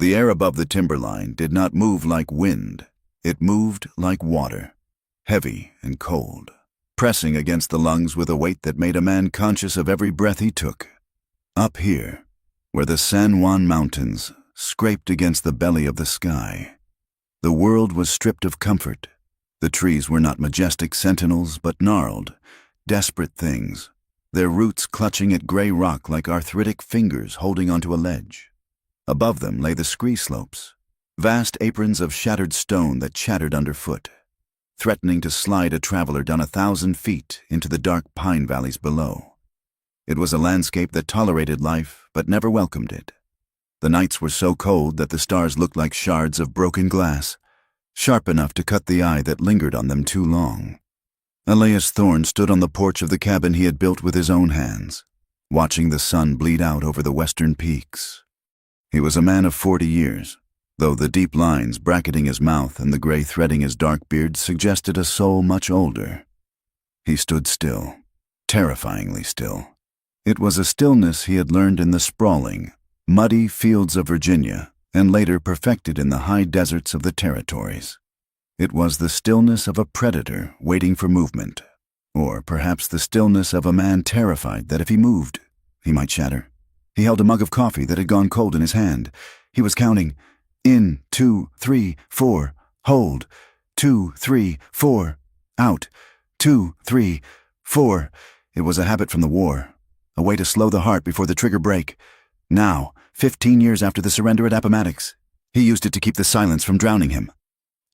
The air above the timberline did not move like wind. It moved like water, heavy and cold, pressing against the lungs with a weight that made a man conscious of every breath he took. Up here, where the San Juan Mountains scraped against the belly of the sky, the world was stripped of comfort. The trees were not majestic sentinels, but gnarled, desperate things, their roots clutching at gray rock like arthritic fingers holding onto a ledge. Above them lay the scree slopes, vast aprons of shattered stone that chattered underfoot, threatening to slide a traveler down 1,000 feet into the dark pine valleys below. It was a landscape that tolerated life but never welcomed it. The nights were so cold that the stars looked like shards of broken glass, sharp enough to cut the eye that lingered on them too long. Elias Thorne stood on the porch of the cabin he had built with his own hands, watching the sun bleed out over the western peaks. He was a man of 40 years, though the deep lines bracketing his mouth and the gray threading his dark beard suggested a soul much older. He stood still, terrifyingly still. It was a stillness he had learned in the sprawling, muddy fields of Virginia and later perfected in the high deserts of the territories. It was the stillness of a predator waiting for movement, or perhaps the stillness of a man terrified that if he moved, he might shatter. He held a mug of coffee that had gone cold in his hand. He was counting. In, 2, 3, 4. Hold. 2, 3, 4. Out. 2, 3, 4. It was a habit from the war, a way to slow the heart before the trigger break. Now, 15 years after the surrender at Appomattox, he used it to keep the silence from drowning him.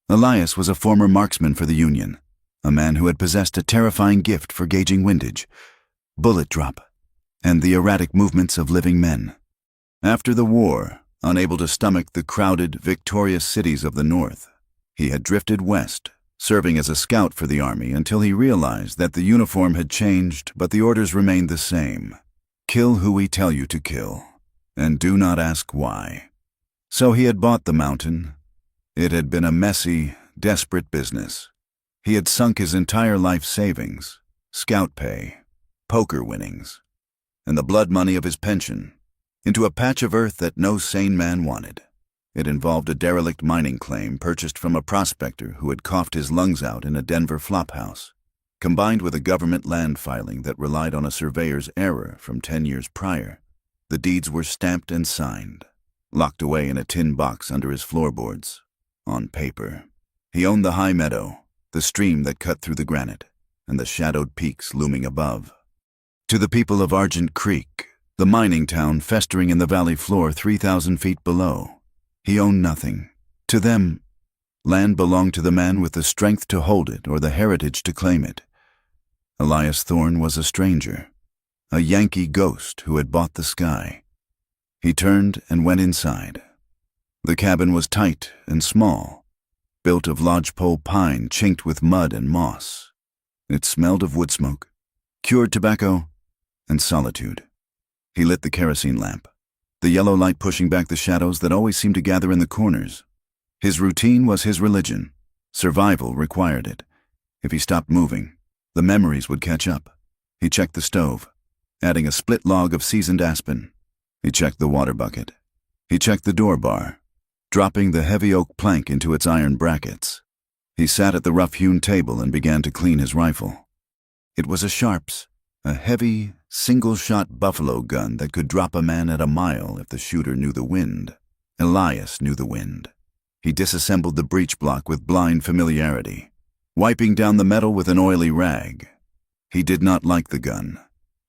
Elias was a former marksman for the Union, a man who had possessed a terrifying gift for gauging windage, bullet drop, and the erratic movements of living men. After the war, unable to stomach the crowded, victorious cities of the North, he had drifted west, serving as a scout for the Army until he realized that the uniform had changed but the orders remained the same. Kill who we tell you to kill, and do not ask why. So he had bought the mountain. It had been a messy, desperate business. He had sunk his entire life savings, scout pay, poker winnings, and the blood money of his pension into a patch of earth that no sane man wanted. It involved a derelict mining claim purchased from a prospector who had coughed his lungs out in a Denver flophouse, combined with a government land filing that relied on a surveyor's error from 10 years prior. The deeds were stamped and signed, locked away in a tin box under his floorboards. On paper, he owned the high meadow, the stream that cut through the granite, and the shadowed peaks looming above. To the people of Argent Creek, the mining town festering in the valley floor 3,000 feet below, he owned nothing. To them, land belonged to the man with the strength to hold it or the heritage to claim it. Elias Thorne was a stranger, a Yankee ghost who had bought the sky. He turned and went inside. The cabin was tight and small, built of lodgepole pine chinked with mud and moss. It smelled of wood smoke, cured tobacco, and solitude. He lit the kerosene lamp, the yellow light pushing back the shadows that always seemed to gather in the corners. His routine was his religion. Survival required it. If he stopped moving, the memories would catch up. He checked the stove, adding a split log of seasoned aspen. He checked the water bucket. He checked the door bar, dropping the heavy oak plank into its iron brackets. He sat at the rough-hewn table and began to clean his rifle. It was a Sharps, a heavy, single-shot buffalo gun that could drop a man at a mile if the shooter knew the wind. Elias knew the wind. He disassembled the breech block with blind familiarity, wiping down the metal with an oily rag. He did not like the gun.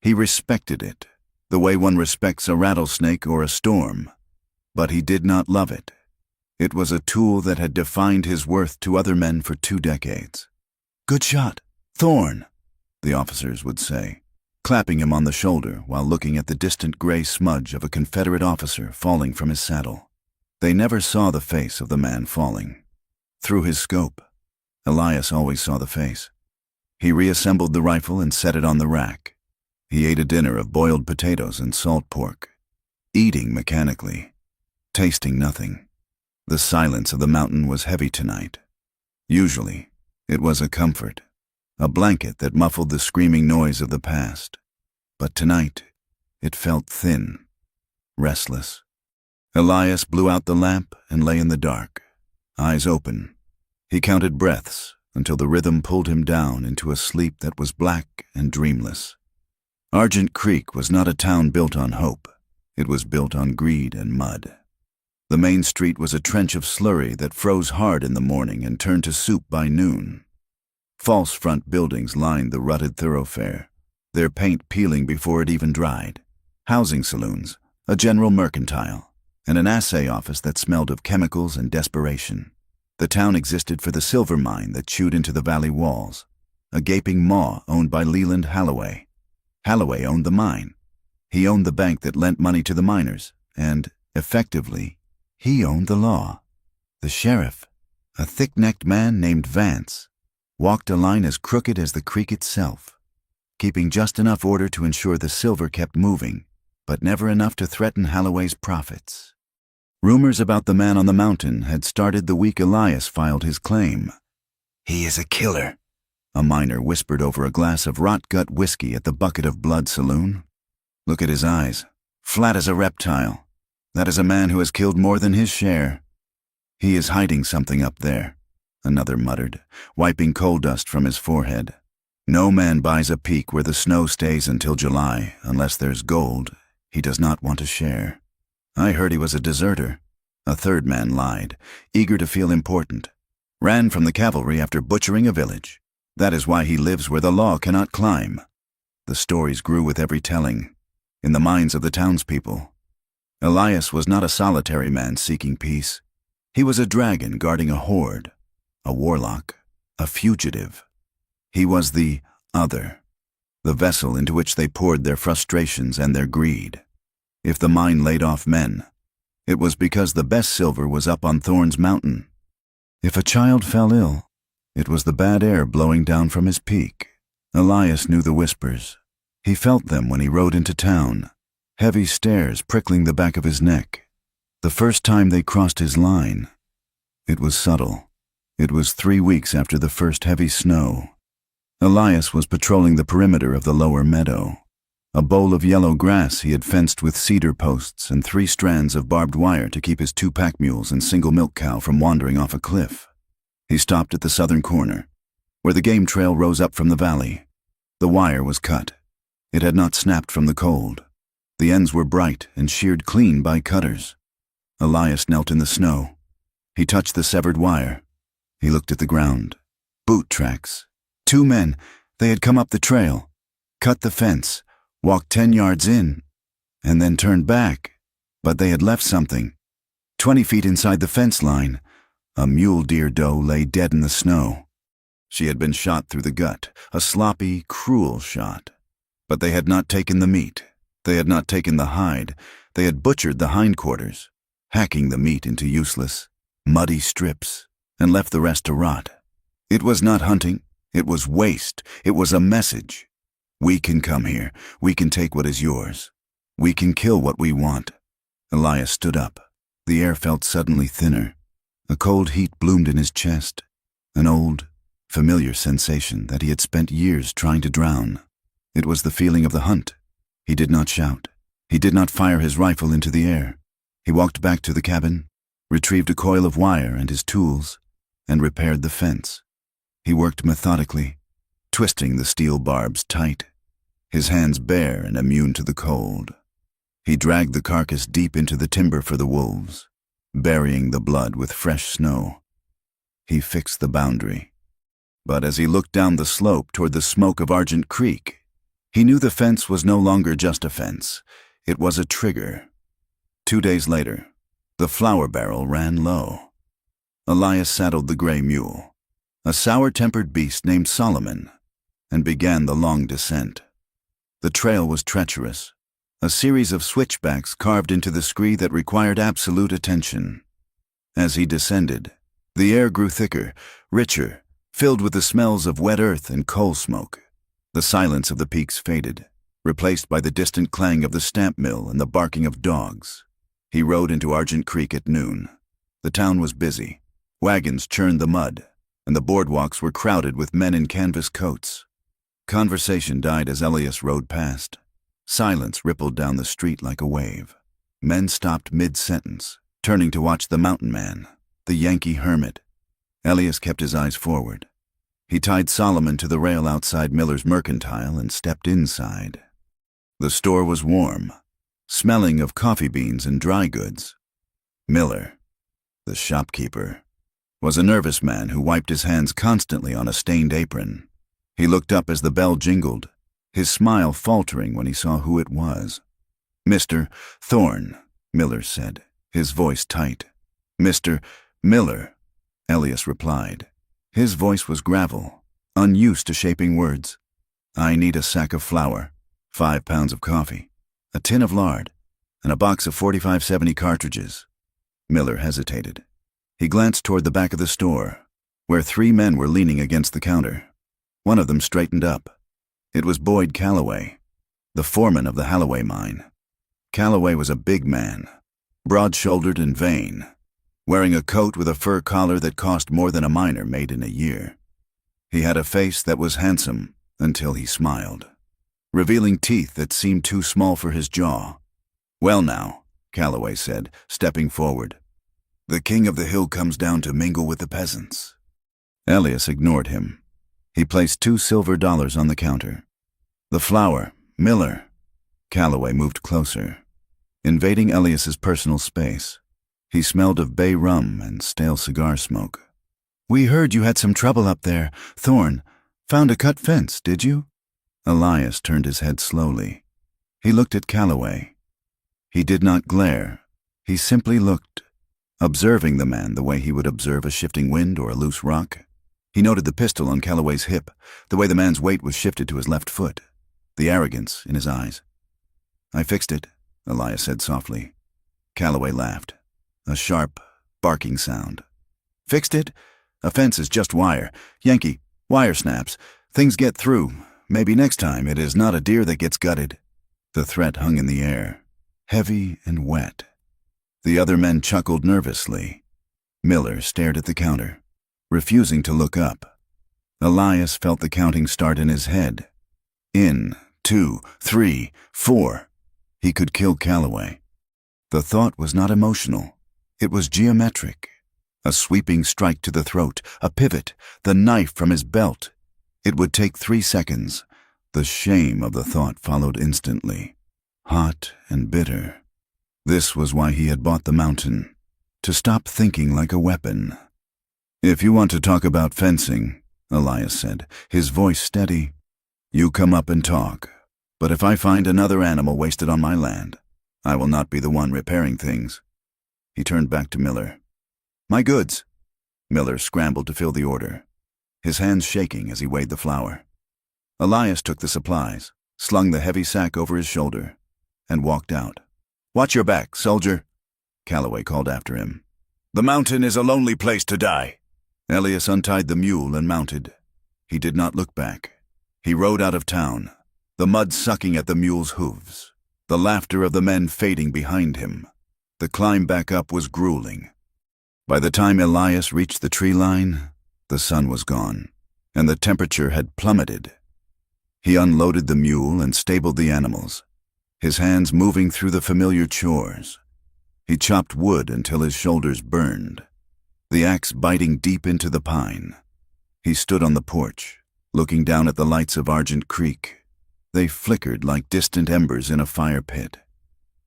He respected it, the way one respects a rattlesnake or a storm. But he did not love it. It was a tool that had defined his worth to other men for 2 decades. "Good shot, Thorne," the officers would say, clapping him on the shoulder while looking at the distant gray smudge of a Confederate officer falling from his saddle. They never saw the face of the man falling. Through his scope, Elias always saw the face. He reassembled the rifle and set it on the rack. He ate a dinner of boiled potatoes and salt pork, eating mechanically, tasting nothing. The silence of the mountain was heavy tonight. Usually, it was a comfort, a blanket that muffled the screaming noise of the past. But tonight, it felt thin, restless. Elias blew out the lamp and lay in the dark, eyes open. He counted breaths until the rhythm pulled him down into a sleep that was black and dreamless. Argent Creek was not a town built on hope. It was built on greed and mud. The main street was a trench of slurry that froze hard in the morning and turned to soup by noon. False front buildings lined the rutted thoroughfare, their paint peeling before it even dried. Housing saloons, a general mercantile, and an assay office that smelled of chemicals and desperation. The town existed for the silver mine that chewed into the valley walls, a gaping maw owned by Leland Halloway. Halloway owned the mine. He owned the bank that lent money to the miners, and, effectively, he owned the law. The sheriff, a thick-necked man named Vance, walked a line as crooked as the creek itself, keeping just enough order to ensure the silver kept moving, but never enough to threaten Halloway's profits. Rumors about the man on the mountain had started the week Elias filed his claim. "He is a killer," a miner whispered over a glass of rot-gut whiskey at the Bucket of Blood saloon. "Look at his eyes, flat as a reptile. That is a man who has killed more than his share." "He is hiding something up there," another muttered, wiping coal dust from his forehead. "No man buys a peak where the snow stays until July unless there's gold he does not want to share." "I heard he was a deserter," a third man lied, eager to feel important. "Ran from the cavalry after butchering a village. That is why he lives where the law cannot climb." The stories grew with every telling, in the minds of the townspeople. Elias was not a solitary man seeking peace. He was a dragon guarding a horde, a warlock, a fugitive. He was the other, the vessel into which they poured their frustrations and their greed. If the mine laid off men, it was because the best silver was up on Thorn's Mountain. If a child fell ill, it was the bad air blowing down from his peak. Elias knew the whispers. He felt them when he rode into town, heavy stares prickling the back of his neck. The first time they crossed his line, it was subtle. It was 3 weeks after the first heavy snow. Elias was patrolling the perimeter of the lower meadow. A bowl of yellow grass he had fenced with cedar posts and 3 strands of barbed wire to keep his 2 pack mules and single milk cow from wandering off a cliff. He stopped at the southern corner, where the game trail rose up from the valley. The wire was cut. It had not snapped from the cold. The ends were bright and sheared clean by cutters. Elias knelt in the snow. He touched the severed wire. He looked at the ground. Boot tracks. 2 men. They had come up the trail, cut the fence, walked 10 yards in, and then turned back. But they had left something. 20 feet inside the fence line, a mule deer doe lay dead in the snow. She had been shot through the gut, a sloppy, cruel shot. But they had not taken the meat. They had not taken the hide. They had butchered the hindquarters, hacking the meat into useless, muddy strips, and left the rest to rot. It was not hunting. It was waste. It was a message. We can come here. We can take what is yours. We can kill what we want. Elias stood up. The air felt suddenly thinner. A cold heat bloomed in his chest, an old, familiar sensation that he had spent years trying to drown. It was the feeling of the hunt. He did not shout. He did not fire his rifle into the air. He walked back to the cabin, retrieved a coil of wire and his tools, and repaired the fence. He worked methodically, twisting the steel barbs tight, his hands bare and immune to the cold. He dragged the carcass deep into the timber for the wolves, burying the blood with fresh snow. He fixed the boundary. But as he looked down the slope toward the smoke of Argent Creek, he knew the fence was no longer just a fence. It was a trigger. 2 days later, the flour barrel ran low. Elias saddled the gray mule, a sour-tempered beast named Solomon, and began the long descent. The trail was treacherous, a series of switchbacks carved into the scree that required absolute attention. As he descended, the air grew thicker, richer, filled with the smells of wet earth and coal smoke. The silence of the peaks faded, replaced by the distant clang of the stamp mill and the barking of dogs. He rode into Argent Creek at noon. The town was busy. Wagons churned the mud, and the boardwalks were crowded with men in canvas coats. Conversation died as Elias rode past. Silence rippled down the street like a wave. Men stopped mid-sentence, turning to watch the mountain man, the Yankee Hermit. Elias kept his eyes forward. He tied Solomon to the rail outside Miller's Mercantile and stepped inside. The store was warm, smelling of coffee beans and dry goods. Miller, the shopkeeper, was a nervous man who wiped his hands constantly on a stained apron. He looked up as the bell jingled, his smile faltering when he saw who it was. "Mr. Thorne," Miller said, his voice tight. "Mr. Miller," Elias replied. His voice was gravel, unused to shaping words. "I need a sack of flour, 5 pounds of coffee, a tin of lard, and a box of 4570 cartridges." Miller hesitated. He glanced toward the back of the store, where 3 men were leaning against the counter. One of them straightened up. It was Boyd Calloway, the foreman of the Halloway mine. Calloway was a big man, broad-shouldered and vain, wearing a coat with a fur collar that cost more than a miner made in a year. He had a face that was handsome until he smiled, revealing teeth that seemed too small for his jaw. "Well now," Calloway said, stepping forward, "the king of the hill comes down to mingle with the peasants." Elias ignored him. He placed 2 silver dollars on the counter. "The flour, Miller." Calloway moved closer, invading Elias's personal space. He smelled of bay rum and stale cigar smoke. "We heard you had some trouble up there, Thorne. Found a cut fence, did you?" Elias turned his head slowly. He looked at Calloway. He did not glare. He simply looked, observing the man the way he would observe a shifting wind or a loose rock. He noted the pistol on Calloway's hip, the way the man's weight was shifted to his left foot, the arrogance in his eyes. "I fixed it," Elias said softly. Calloway laughed, a sharp, barking sound. "Fixed it? A fence is just wire. Yankee, wire snaps. Things get through. Maybe next time it is not a deer that gets gutted." The threat hung in the air, heavy and wet. The other men chuckled nervously. Miller stared at the counter, refusing to look up. Elias felt the counting start in his head. 1, 2, 3, 4. He could kill Calloway. The thought was not emotional. It was geometric. A sweeping strike to the throat, a pivot, the knife from his belt. It would take 3 seconds. The shame of the thought followed instantly, hot and bitter. This was why he had bought the mountain, to stop thinking like a weapon. "If you want to talk about fencing," Elias said, his voice steady, "you come up and talk. But if I find another animal wasted on my land, I will not be the one repairing things." He turned back to Miller. "My goods." Miller scrambled to fill the order, his hands shaking as he weighed the flour. Elias took the supplies, slung the heavy sack over his shoulder, and walked out. "Watch your back, soldier," Calloway called after him. "The mountain is a lonely place to die." Elias untied the mule and mounted. He did not look back. He rode out of town, the mud sucking at the mule's hooves, the laughter of the men fading behind him. The climb back up was grueling. By the time Elias reached the tree line, the sun was gone, and the temperature had plummeted. He unloaded the mule and stabled the animals, his hands moving through the familiar chores. He chopped wood until his shoulders burned, the axe biting deep into the pine. He stood on the porch, looking down at the lights of Argent Creek. They flickered like distant embers in a fire pit.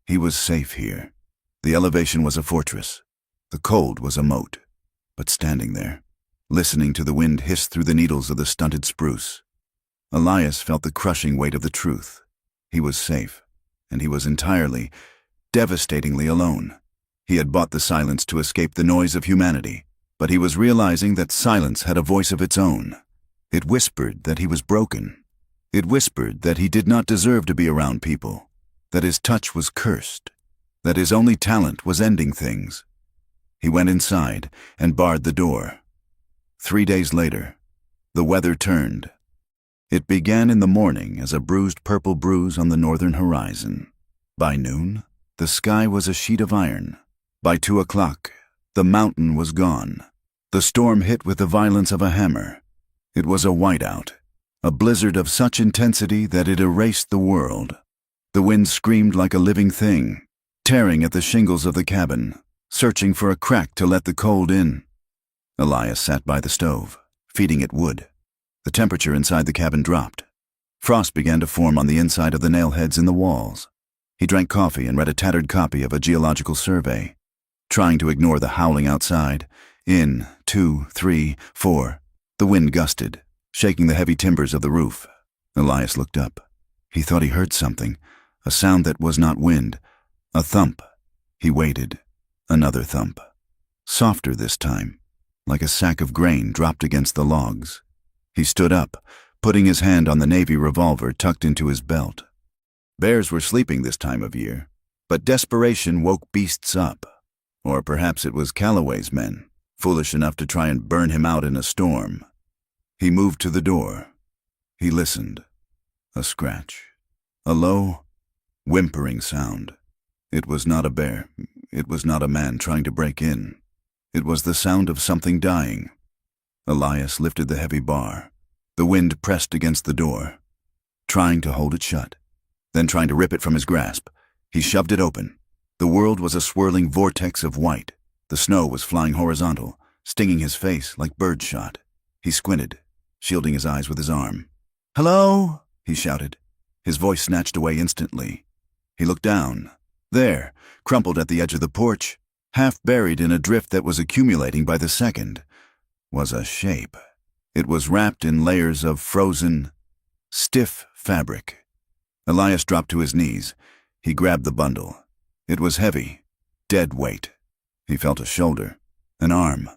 He was safe here. The elevation was a fortress. The cold was a moat. But standing there, listening to the wind hiss through the needles of the stunted spruce, Elias felt the crushing weight of the truth. He was safe, and he was entirely, devastatingly alone. He had bought the silence to escape the noise of humanity, but he was realizing that silence had a voice of its own. It whispered that he was broken. It whispered that he did not deserve to be around people, that his touch was cursed, that his only talent was ending things. He went inside and barred the door. 3 days later, the weather turned. It began in the morning as a bruised purple bruise on the northern horizon. By noon, the sky was a sheet of iron. By 2 o'clock, the mountain was gone. The storm hit with the violence of a hammer. It was a whiteout, a blizzard of such intensity that it erased the world. The wind screamed like a living thing. tearing at the shingles of the cabin, searching for a crack to let the cold in. Elias sat by the stove, feeding it wood. The temperature inside the cabin dropped. Frost began to form on the inside of the nail heads in the walls. He drank coffee and read a tattered copy of a geological survey, trying to ignore the howling outside. In, 2, 3, 4. The wind gusted, shaking the heavy timbers of the roof. Elias looked up. He thought he heard something, a sound that was not wind, a thump. He waited. Another thump. Softer this time, like a sack of grain dropped against the logs. He stood up, putting his hand on the Navy revolver tucked into his belt. Bears were sleeping this time of year, but desperation woke beasts up. Or perhaps it was Calloway's men, foolish enough to try and burn him out in a storm. He moved to the door. He listened. A scratch. A low, whimpering sound. It was not a bear. It was not a man trying to break in. It was the sound of something dying. Elias lifted the heavy bar. The wind pressed against the door, trying to hold it shut, then trying to rip it from his grasp. He shoved it open. The world was a swirling vortex of white. The snow was flying horizontal, stinging his face like birdshot. He squinted, shielding his eyes with his arm. "Hello?" he shouted. His voice snatched away instantly. He looked down. There, crumpled at the edge of the porch, half buried in a drift that was accumulating by the second, was a shape. It was wrapped in layers of frozen, stiff fabric. Elias dropped to his knees. He grabbed the bundle. It was heavy, dead weight. He felt a shoulder, an arm.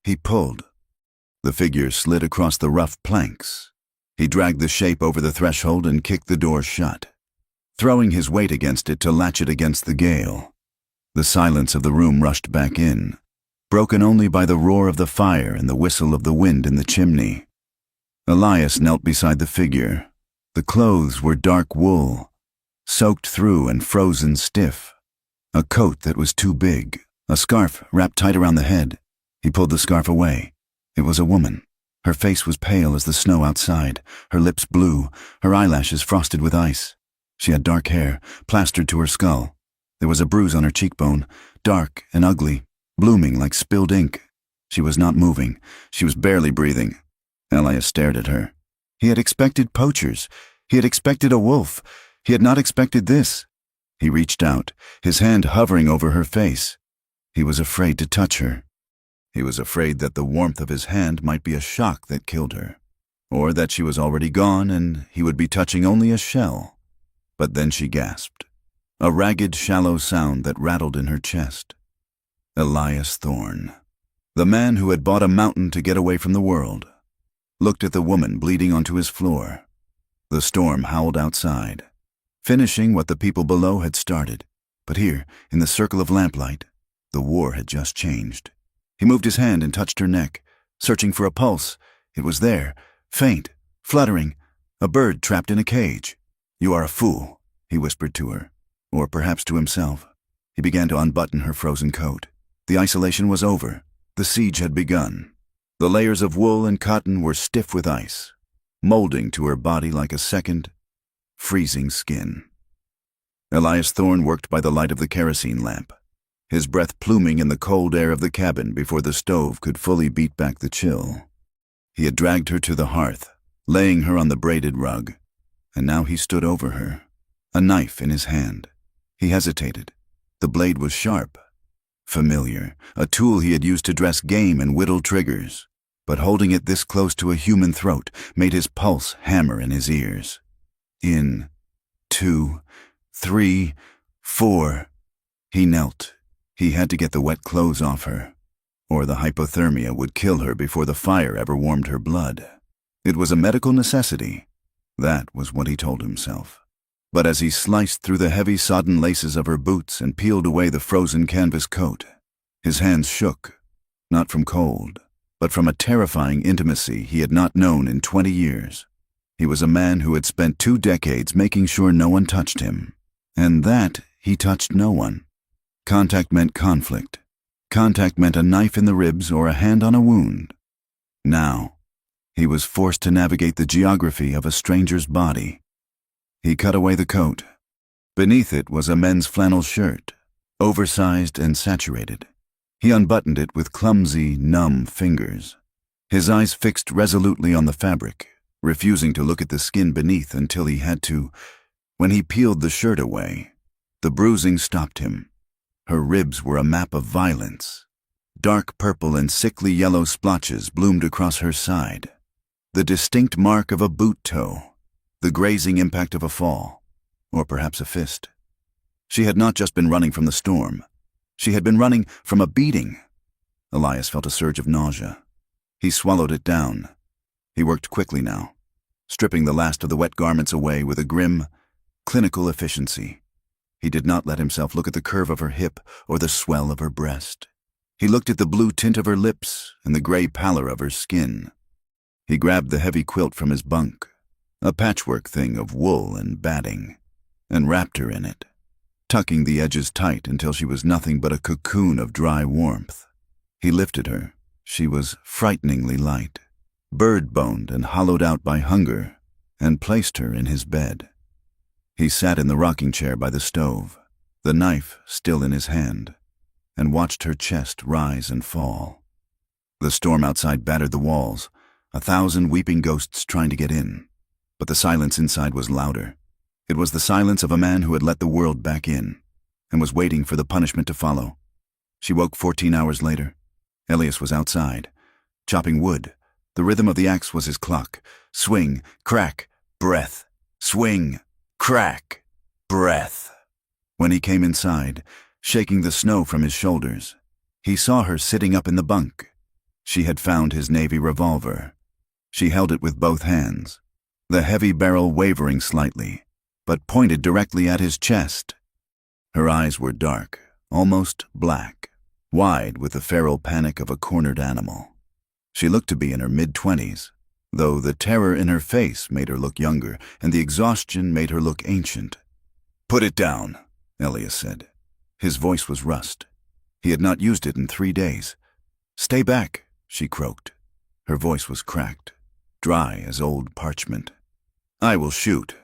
He pulled. The figure slid across the rough planks. He dragged the shape over the threshold and kicked the door shut, throwing his weight against it to latch it against the gale. The silence of the room rushed back in, broken only by the roar of the fire and the whistle of the wind in the chimney. Elias knelt beside the figure. The clothes were dark wool, soaked through and frozen stiff. A coat that was too big, a scarf wrapped tight around the head. He pulled the scarf away. It was a woman. Her face was pale as the snow outside, her lips blue, her eyelashes frosted with ice. She had dark hair, plastered to her skull. There was a bruise on her cheekbone, dark and ugly, blooming like spilled ink. She was not moving. She was barely breathing. Elias stared at her. He had expected poachers. He had expected a wolf. He had not expected this. He reached out, his hand hovering over her face. He was afraid to touch her. He was afraid that the warmth of his hand might be a shock that killed her, or that she was already gone and he would be touching only a shell. But then she gasped, a ragged, shallow sound that rattled in her chest. Elias Thorne, the man who had bought a mountain to get away from the world, looked at the woman bleeding onto his floor. The storm howled outside, finishing what the people below had started. But here, in the circle of lamplight, the war had just changed. He moved his hand and touched her neck, searching for a pulse. It was there, faint, fluttering, a bird trapped in a cage. "You are a fool," he whispered to her, or perhaps to himself. He began to unbutton her frozen coat. The isolation was over. The siege had begun. The layers of wool and cotton were stiff with ice, molding to her body like a second, freezing skin. Elias Thorne worked by the light of the kerosene lamp, his breath pluming in the cold air of the cabin before the stove could fully beat back the chill. He had dragged her to the hearth, laying her on the braided rug, and now he stood over her, a knife in his hand. He hesitated. The blade was sharp, familiar, a tool he had used to dress game and whittle triggers, but holding it this close to a human throat made his pulse hammer in his ears. In, 2, 3, 4. He knelt. He had to get the wet clothes off her, or the hypothermia would kill her before the fire ever warmed her blood. It was a medical necessity. That was what he told himself. But as he sliced through the heavy sodden laces of her boots and peeled away the frozen canvas coat, his hands shook, not from cold, but from a terrifying intimacy he had not known in 20 years. He was a man who had spent 2 decades making sure no one touched him, and that he touched no one. Contact meant conflict. Contact meant a knife in the ribs or a hand on a wound. Now, he was forced to navigate the geography of a stranger's body. He cut away the coat. Beneath it was a men's flannel shirt, oversized and saturated. He unbuttoned it with clumsy, numb fingers. His eyes fixed resolutely on the fabric, refusing to look at the skin beneath until he had to. When he peeled the shirt away, the bruising stopped him. Her ribs were a map of violence. Dark purple and sickly yellow splotches bloomed across her side. The distinct mark of a boot toe, the grazing impact of a fall, or perhaps a fist. She had not just been running from the storm. She had been running from a beating. Elias felt a surge of nausea. He swallowed it down. He worked quickly now, stripping the last of the wet garments away with a grim, clinical efficiency. He did not let himself look at the curve of her hip or the swell of her breast. He looked at the blue tint of her lips and the gray pallor of her skin. He grabbed the heavy quilt from his bunk, a patchwork thing of wool and batting, and wrapped her in it, tucking the edges tight until she was nothing but a cocoon of dry warmth. He lifted her. She was frighteningly light, bird-boned and hollowed out by hunger, and placed her in his bed. He sat in the rocking chair by the stove, the knife still in his hand, and watched her chest rise and fall. The storm outside battered the walls, 1,000 weeping ghosts trying to get in, but the silence inside was louder. It was the silence of a man who had let the world back in, and was waiting for the punishment to follow. She woke 14 hours later. Elias was outside, chopping wood. The rhythm of the axe was his clock. Swing, crack, breath. Swing, crack, breath. When he came inside, shaking the snow from his shoulders, he saw her sitting up in the bunk. She had found his Navy revolver. She held it with both hands, the heavy barrel wavering slightly, but pointed directly at his chest. Her eyes were dark, almost black, wide with the feral panic of a cornered animal. She looked to be in her mid-20s, though the terror in her face made her look younger, and the exhaustion made her look ancient. "Put it down," Elias said. His voice was rust. He had not used it in 3 days. "Stay back," she croaked. Her voice was cracked, dry as old parchment. "I will shoot."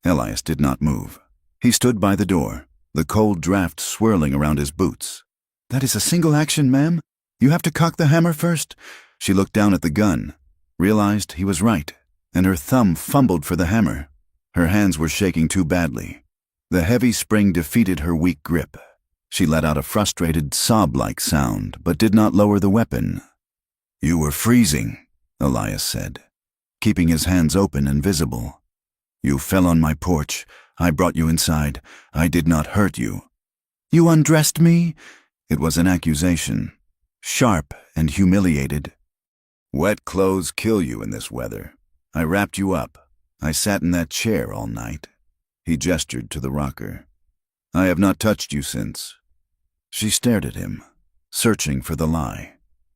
Elias did not move. He stood by the door, the cold draft swirling around his boots. "That is a single action, ma'am. You have to cock the hammer first." She looked down at the gun, realized he was right, and her thumb fumbled for the hammer. Her hands were shaking too badly. The heavy spring defeated her weak grip. She let out a frustrated, sob-like sound, but did not lower the weapon. "You were freezing," Elias said, keeping his hands open and visible. "You fell on my porch. I brought you inside. I did not hurt you." "You undressed me?" It was an accusation, sharp and humiliated. "Wet clothes kill you in this weather. I wrapped you up. I sat in that chair all night." He gestured to the rocker. "I have not touched you since." She stared at him, searching for the lie.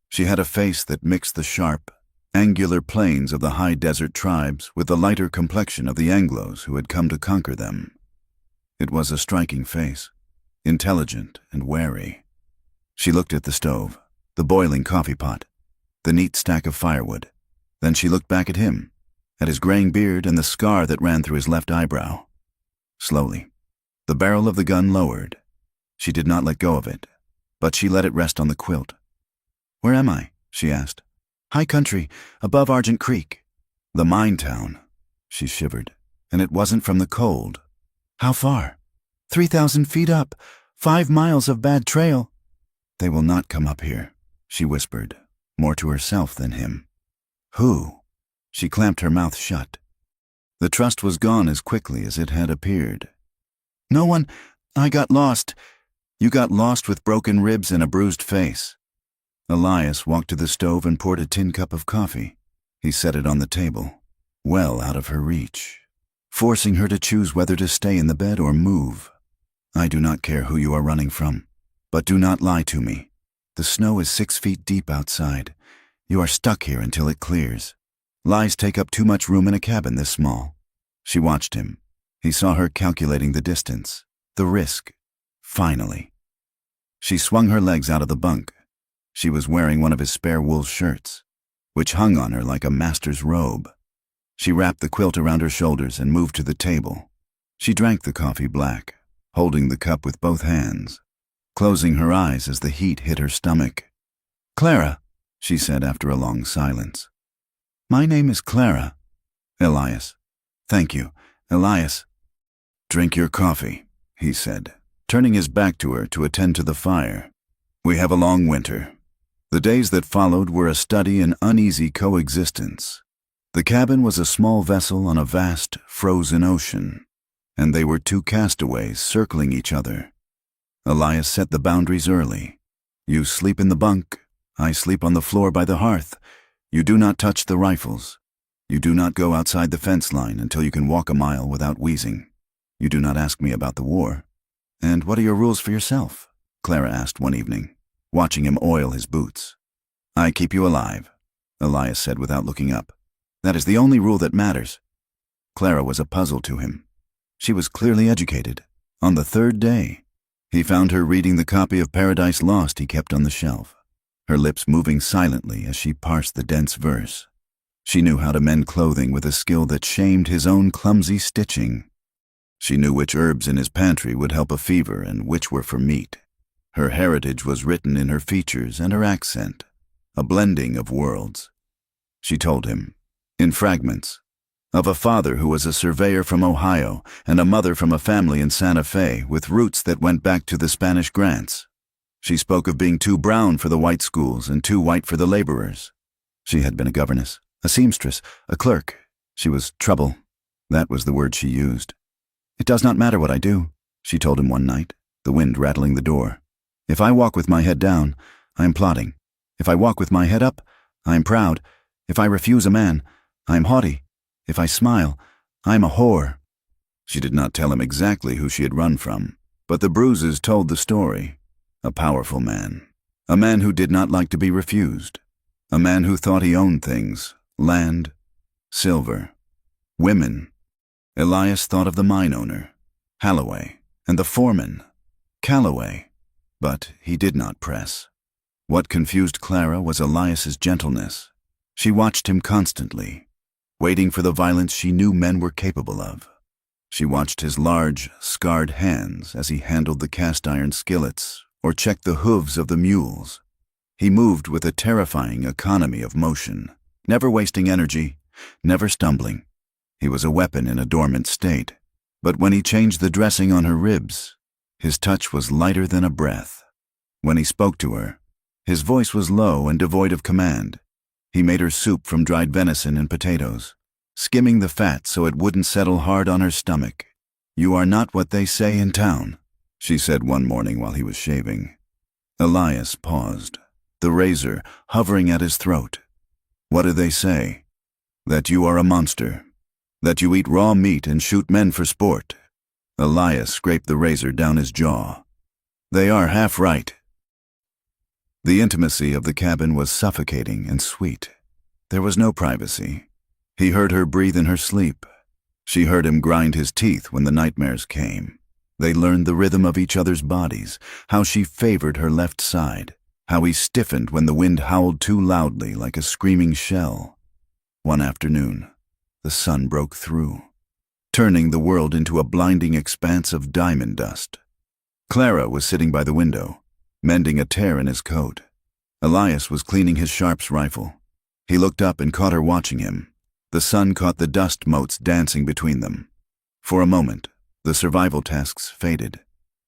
She had a face that mixed the sharp, angular planes of the high desert tribes with the lighter complexion of the Anglos who had come to conquer them. It was a striking face, intelligent and wary. She looked at the stove, the boiling coffee pot, the neat stack of firewood. Then she looked back at him, at his graying beard and the scar that ran through his left eyebrow. Slowly, the barrel of the gun lowered. She did not let go of it, but she let it rest on the quilt. "Where am I?" she asked. "High country, above Argent Creek." "The mine town." She shivered, and it wasn't from the cold. "How far?" 3,000 feet up, 5 miles of bad trail." "They will not come up here," she whispered, more to herself than him. "Who?" She clamped her mouth shut. The trust was gone as quickly as it had appeared. "No one. I got lost." "You got lost with broken ribs and a bruised face." Elias walked to the stove and poured a tin cup of coffee. He set it on the table, well out of her reach, forcing her to choose whether to stay in the bed or move. "I do not care who you are running from, but do not lie to me. The snow is 6 feet deep outside. You are stuck here until it clears. Lies take up too much room in a cabin this small." She watched him. He saw her calculating the distance, the risk. Finally. She swung her legs out of the bunk. She was wearing one of his spare wool shirts, which hung on her like a master's robe. She wrapped the quilt around her shoulders and moved to the table. She drank the coffee black, holding the cup with both hands. closing her eyes as the heat hit her stomach. "Clara," she said after a long silence. "My name is Clara." "Elias." "Thank you, Elias." "Drink your coffee," he said, turning his back to her to attend to the fire. "We have a long winter." The days that followed were a study in uneasy coexistence. The cabin was a small vessel on a vast, frozen ocean, and they were two castaways circling each other. Elias set the boundaries early. "You sleep in the bunk. I sleep on the floor by the hearth. You do not touch the rifles. You do not go outside the fence line until you can walk a mile without wheezing. You do not ask me about the war." "And what are your rules for yourself?" Clara asked one evening, watching him oil his boots. "I keep you alive," Elias said without looking up. "That is the only rule that matters." Clara was a puzzle to him. She was clearly educated. On the third day, he found her reading the copy of Paradise Lost he kept on the shelf, her lips moving silently as she parsed the dense verse. She knew how to mend clothing with a skill that shamed his own clumsy stitching. She knew which herbs in his pantry would help a fever and which were for meat. Her heritage was written in her features and her accent, a blending of worlds. She told him, in fragments, of a father who was a surveyor from Ohio and a mother from a family in Santa Fe with roots that went back to the Spanish grants. She spoke of being too brown for the white schools and too white for the laborers. She had been a governess, a seamstress, a clerk. She was trouble. That was the word she used. "It does not matter what I do," she told him one night, the wind rattling the door. "If I walk with my head down, I am plotting. If I walk with my head up, I am proud. If I refuse a man, I am haughty. If I smile, I am a whore." She did not tell him exactly who she had run from, but the bruises told the story. A powerful man. A man who did not like to be refused. A man who thought he owned things, land, silver, women. Elias thought of the mine owner, Holloway, and the foreman, Calloway, but he did not press. What confused Clara was Elias's gentleness. She watched him constantly, waiting for the violence she knew men were capable of. She watched his large, scarred hands as he handled the cast-iron skillets or checked the hooves of the mules. He moved with a terrifying economy of motion, never wasting energy, never stumbling. He was a weapon in a dormant state, but when he changed the dressing on her ribs, his touch was lighter than a breath. When he spoke to her, his voice was low and devoid of command. He made her soup from dried venison and potatoes, skimming the fat so it wouldn't settle hard on her stomach. "You are not what they say in town," she said one morning while he was shaving. Elias paused, the razor hovering at his throat. "What do they say?" "That you are a monster. That you eat raw meat and shoot men for sport." Elias scraped the razor down his jaw. "They are half right." The intimacy of the cabin was suffocating and sweet. There was no privacy. He heard her breathe in her sleep. She heard him grind his teeth when the nightmares came. They learned the rhythm of each other's bodies, how she favored her left side, how he stiffened when the wind howled too loudly like a screaming shell. One afternoon, the sun broke through, turning the world into a blinding expanse of diamond dust. Clara was sitting by the window, mending a tear in his coat. Elias was cleaning his Sharps rifle. He looked up and caught her watching him. The sun caught the dust motes dancing between them. For a moment, the survival tasks faded.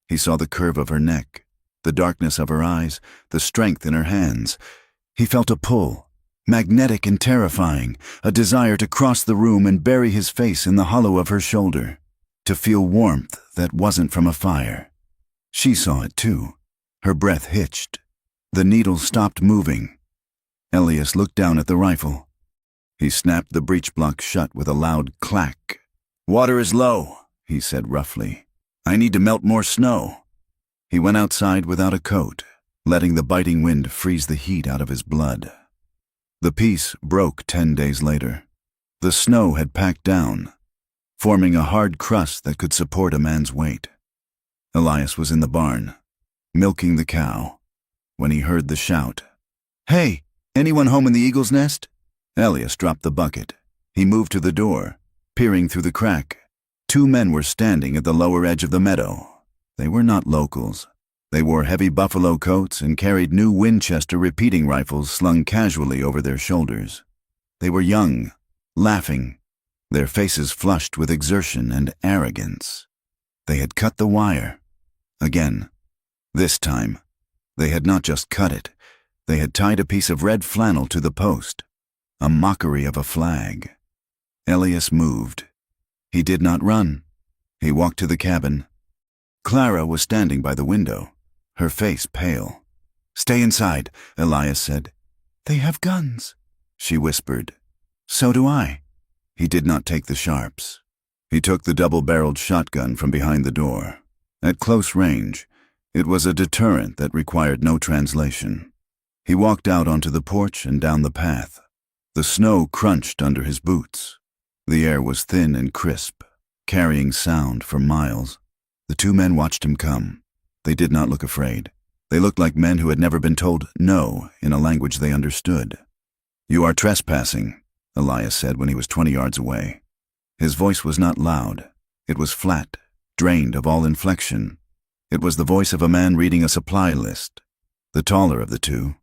He saw the curve of her neck, the darkness of her eyes, the strength in her hands. He felt a pull, magnetic and terrifying, a desire to cross the room and bury his face in the hollow of her shoulder, to feel warmth that wasn't from a fire. She saw it too. Her breath hitched. The needle stopped moving. Elias looked down at the rifle. He snapped the breech block shut with a loud clack. "Water is low," he said roughly. "I need to melt more snow." He went outside without a coat, letting the biting wind freeze the heat out of his blood. The peace broke 10 days later. The snow had packed down, forming a hard crust that could support a man's weight. Elias was in the barn, milking the cow, when he heard the shout. "Hey, anyone home in the eagle's nest?" Elias dropped the bucket. He moved to the door, peering through the crack. 2 men were standing at the lower edge of the meadow. They were not locals. They wore heavy buffalo coats and carried new Winchester repeating rifles slung casually over their shoulders. They were young, laughing, their faces flushed with exertion and arrogance. They had cut the wire. Again. This time, they had not just cut it, they had tied a piece of red flannel to the post, a mockery of a flag. Elias moved. He did not run. He walked to the cabin. Clara was standing by the window, her face pale. "Stay inside," Elias said. "They have guns," she whispered. "So do I." He did not take the sharps. He took the double-barreled shotgun from behind the door. At close range, it was a deterrent that required no translation. He walked out onto the porch and down the path. The snow crunched under his boots. The air was thin and crisp, carrying sound for miles. The two men watched him come. They did not look afraid. They looked like men who had never been told no in a language they understood. "You are trespassing," Elias said when he was 20 yards away. His voice was not loud. It was flat, drained of all inflection. It was the voice of a man reading a supply list. The taller of the two,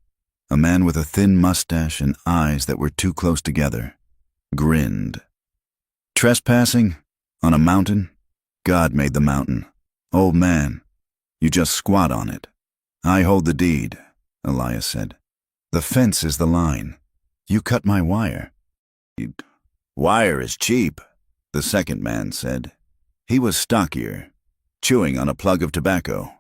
a man with a thin mustache and eyes that were too close together, grinned. "Trespassing? On a mountain? God made the mountain. Old man, you just squat on it." "I hold the deed," Elias said. "The fence is the line. You cut my wire." "Wire is cheap," the second man said. He was stockier, chewing on a plug of tobacco.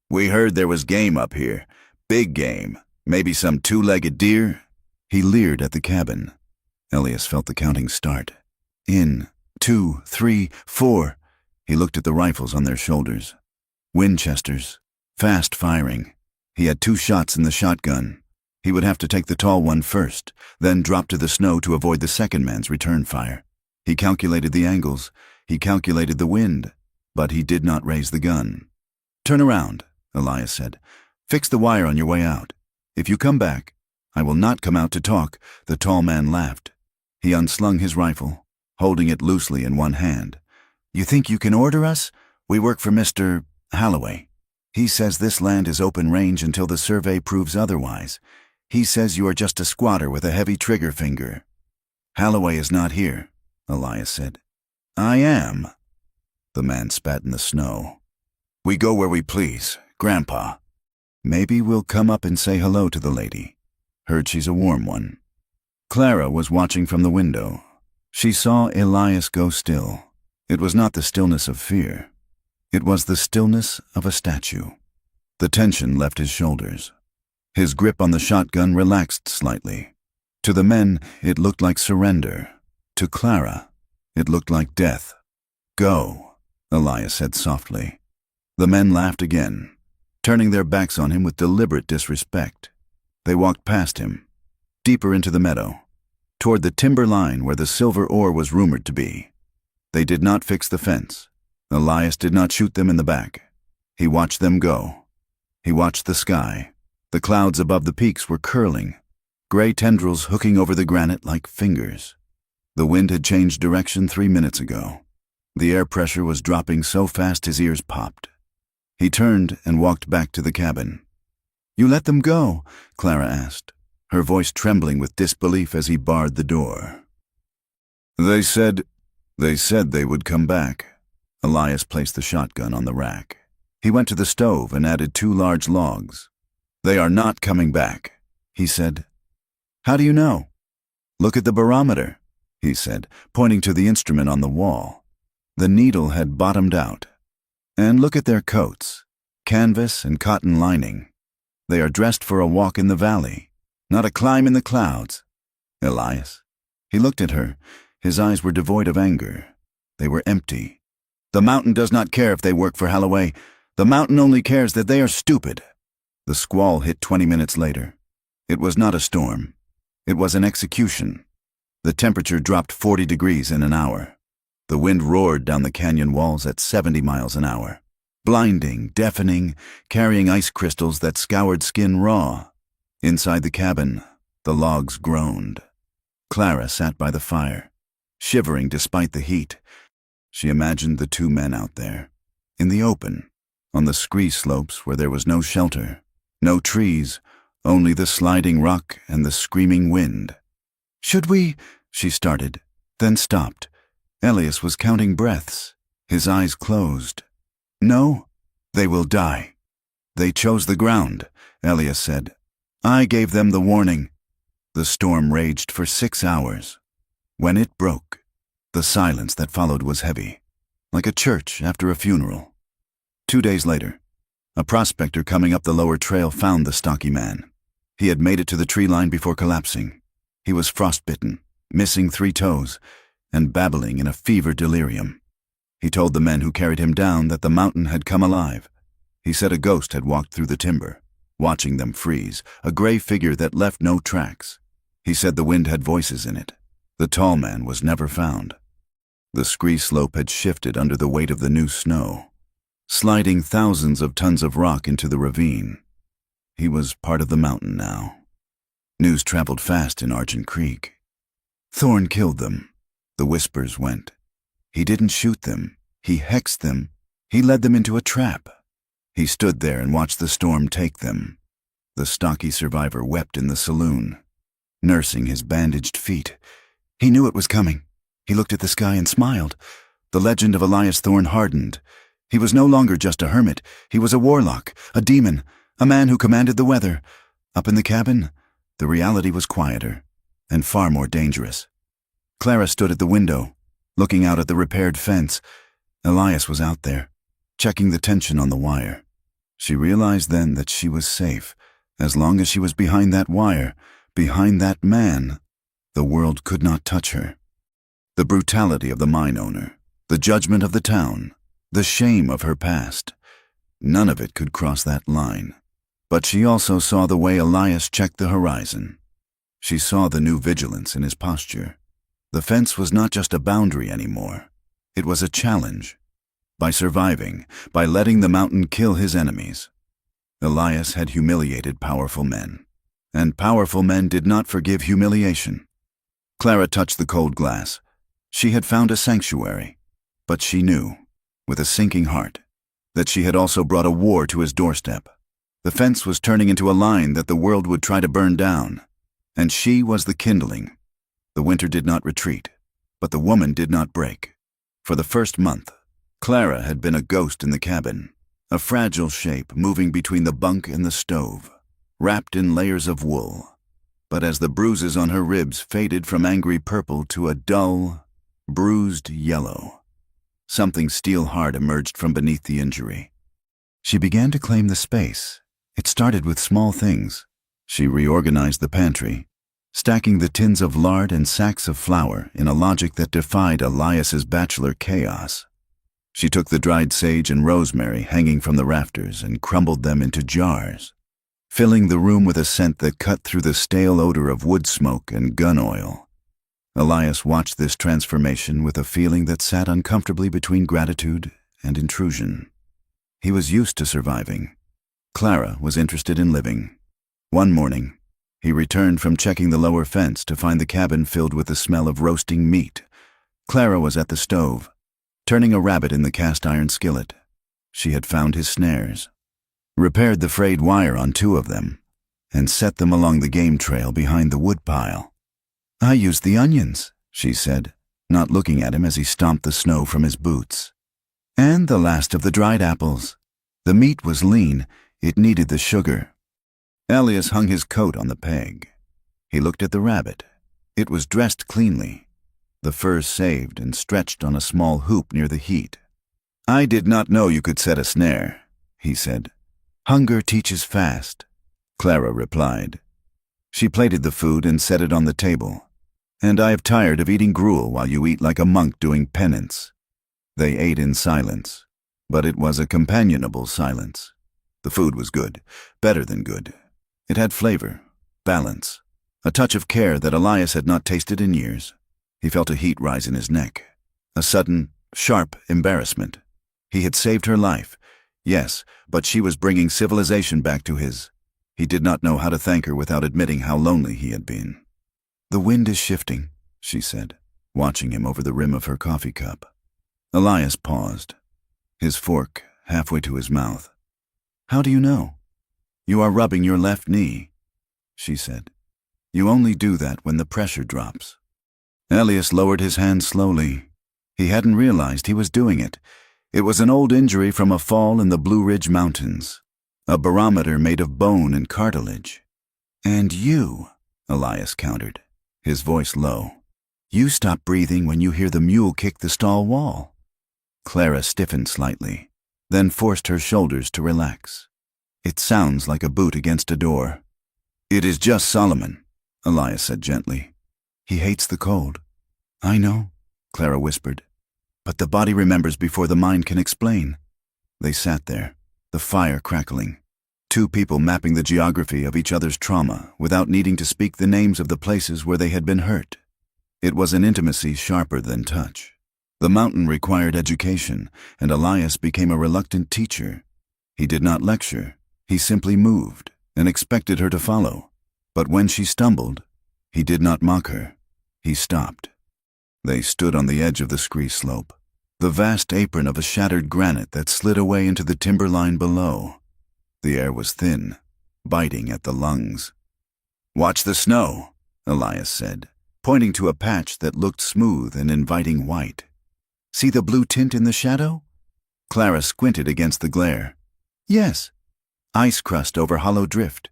"We heard there was game up here. Big game. Maybe some two-legged deer." He leered at the cabin. Elias felt the counting start. 2, 3, 4. He looked at the rifles on their shoulders. Winchesters. Fast firing. He had 2 shots in the shotgun. He would have to take the tall one first, then drop to the snow to avoid the second man's return fire. He calculated the angles. He calculated the wind. But he did not raise the gun. "Turn around," Elias said. "Fix the wire on your way out. If you come back, I will not come out to talk." The tall man laughed. He unslung his rifle, holding it loosely in one hand. "You think you can order us? We work for Mr. Holloway. He says this land is open range until the survey proves otherwise. He says you are just a squatter with a heavy trigger finger." "Holloway is not here," Elias said. "I am." The man spat in the snow. "We go where we please, Grandpa." "Maybe we'll come up and say hello to the lady. Heard she's a warm one." Clara was watching from the window. She saw Elias go still. It was not the stillness of fear. It was the stillness of a statue. The tension left his shoulders. His grip on the shotgun relaxed slightly. To the men, it looked like surrender. To Clara, it looked like death. "Go," Elias said softly. The men laughed again, turning their backs on him with deliberate disrespect. They walked past him, deeper into the meadow, toward the timber line where the silver ore was rumored to be. They did not fix the fence. Elias did not shoot them in the back. He watched them go. He watched the sky. The clouds above the peaks were curling, gray tendrils hooking over the granite like fingers. The wind had changed direction 3 minutes ago. The air pressure was dropping so fast his ears popped. He turned and walked back to the cabin. "You let them go?" Clara asked, her voice trembling with disbelief as he barred the door. They said they would come back." Elias placed the shotgun on the rack. He went to the stove and added 2 large logs. "They are not coming back," he said. "How do you know?" "Look at the barometer," he said, pointing to the instrument on the wall. The needle had bottomed out. "And look at their coats, canvas and cotton lining. They are dressed for a walk in the valley, not a climb in the clouds." "Elias." He looked at her. His eyes were devoid of anger. They were empty. "The mountain does not care if they work for Holloway. The mountain only cares that they are stupid." The squall hit 20 minutes later. It was not a storm. It was an execution. The temperature dropped 40 degrees in an hour. The wind roared down the canyon walls at 70 miles an hour. Blinding, deafening, carrying ice crystals that scoured skin raw. Inside the cabin, the logs groaned. Clara sat by the fire, shivering despite the heat. She imagined the 2 men out there, in the open, on the scree slopes where there was no shelter, no trees, only the sliding rock and the screaming wind. "Should we—" she started, then stopped. Elias was counting breaths, his eyes closed. "No, they will die." "They chose the ground," Elias said. "I gave them the warning." The storm raged for 6 hours. When it broke, the silence that followed was heavy, like a church after a funeral. 2 days later, a prospector coming up the lower trail found the stocky man. He had made it to the tree line before collapsing. He was frostbitten, missing 3 toes, and babbling in a fever delirium. He told the men who carried him down that the mountain had come alive. He said a ghost had walked through the timber, watching them freeze, a gray figure that left no tracks. He said the wind had voices in it. The tall man was never found. The scree slope had shifted under the weight of the new snow, sliding thousands of tons of rock into the ravine. He was part of the mountain now. News traveled fast in Argent Creek. "Thorn killed them," the whispers went. "He didn't shoot them. He hexed them. He led them into a trap." He stood there and watched the storm take them. The stocky survivor wept in the saloon, nursing his bandaged feet. He knew it was coming. He looked at the sky and smiled. The legend of Elias Thorn hardened. He was no longer just a hermit. He was a warlock, a demon, a man who commanded the weather. Up in the cabin, the reality was quieter and far more dangerous. Clara stood at the window, looking out at the repaired fence. Elias was out there, checking the tension on the wire. She realized then that she was safe. As long as she was behind that wire, behind that man, the world could not touch her. The brutality of the mine owner, the judgment of the town, the shame of her past, none of it could cross that line. But she also saw the way Elias checked the horizon. She saw the new vigilance in his posture. The fence was not just a boundary anymore. It was a challenge. By surviving, by letting the mountain kill his enemies, Elias had humiliated powerful men. And powerful men did not forgive humiliation. Clara touched the cold glass. She had found a sanctuary, but she knew, with a sinking heart, that she had also brought a war to his doorstep. The fence was turning into a line that the world would try to burn down, and she was the kindling. The winter did not retreat, but the woman did not break. For the first month, Clara had been a ghost in the cabin, a fragile shape moving between the bunk and the stove, wrapped in layers of wool. But as the bruises on her ribs faded from angry purple to a dull, bruised yellow, something steel-hard emerged from beneath the injury. She began to claim the space. It started with small things. She reorganized the pantry, stacking the tins of lard and sacks of flour in a logic that defied Elias's bachelor chaos. She took the dried sage and rosemary hanging from the rafters and crumbled them into jars, filling the room with a scent that cut through the stale odor of wood smoke and gun oil. Elias watched this transformation with a feeling that sat uncomfortably between gratitude and intrusion. He was used to surviving. Clara was interested in living. One morning, he returned from checking the lower fence to find the cabin filled with the smell of roasting meat. Clara was at the stove, turning a rabbit in the cast-iron skillet. She had found his snares, repaired the frayed wire on 2 of them, and set them along the game trail behind the woodpile. "I used the onions," she said, not looking at him as he stomped the snow from his boots. "And the last of the dried apples. The meat was lean. It needed the sugar." Elias hung his coat on the peg. He looked at the rabbit. It was dressed cleanly, the fur saved and stretched on a small hoop near the heat. "I did not know you could set a snare," he said. "Hunger teaches fast," Clara replied. She plated the food and set it on the table. "And I have tired of eating gruel while you eat like a monk doing penance." They ate in silence, but it was a companionable silence. The food was good, better than good. It had flavor, balance, a touch of care that Elias had not tasted in years. He felt a heat rise in his neck, a sudden, sharp embarrassment. He had saved her life, yes, but she was bringing civilization back to his. He did not know how to thank her without admitting how lonely he had been. "The wind is shifting," she said, watching him over the rim of her coffee cup. Elias paused. His fork, halfway to his mouth. "How do you know?" "You are rubbing your left knee," she said. "You only do that when the pressure drops." Elias lowered his hand slowly. He hadn't realized he was doing it. It was an old injury from a fall in the Blue Ridge Mountains, a barometer made of bone and cartilage. "And you," Elias countered, his voice low. "You stop breathing when you hear the mule kick the stall wall." Clara stiffened slightly, then forced her shoulders to relax. "It sounds like a boot against a door." "It is just Solomon," Elias said gently. "He hates the cold." "I know," Clara whispered. "But the body remembers before the mind can explain." They sat there, the fire crackling, two people mapping the geography of each other's trauma without needing to speak the names of the places where they had been hurt. It was an intimacy sharper than touch. The mountain required education, and Elias became a reluctant teacher. He did not lecture. He simply moved and expected her to follow. But when she stumbled, he did not mock her. He stopped. They stood on the edge of the scree slope, the vast apron of a shattered granite that slid away into the timberline below. The air was thin, biting at the lungs. "Watch the snow," Elias said, pointing to a patch that looked smooth and inviting white. "See the blue tint in the shadow?" Clara squinted against the glare. "Yes. Ice crust over hollow drift.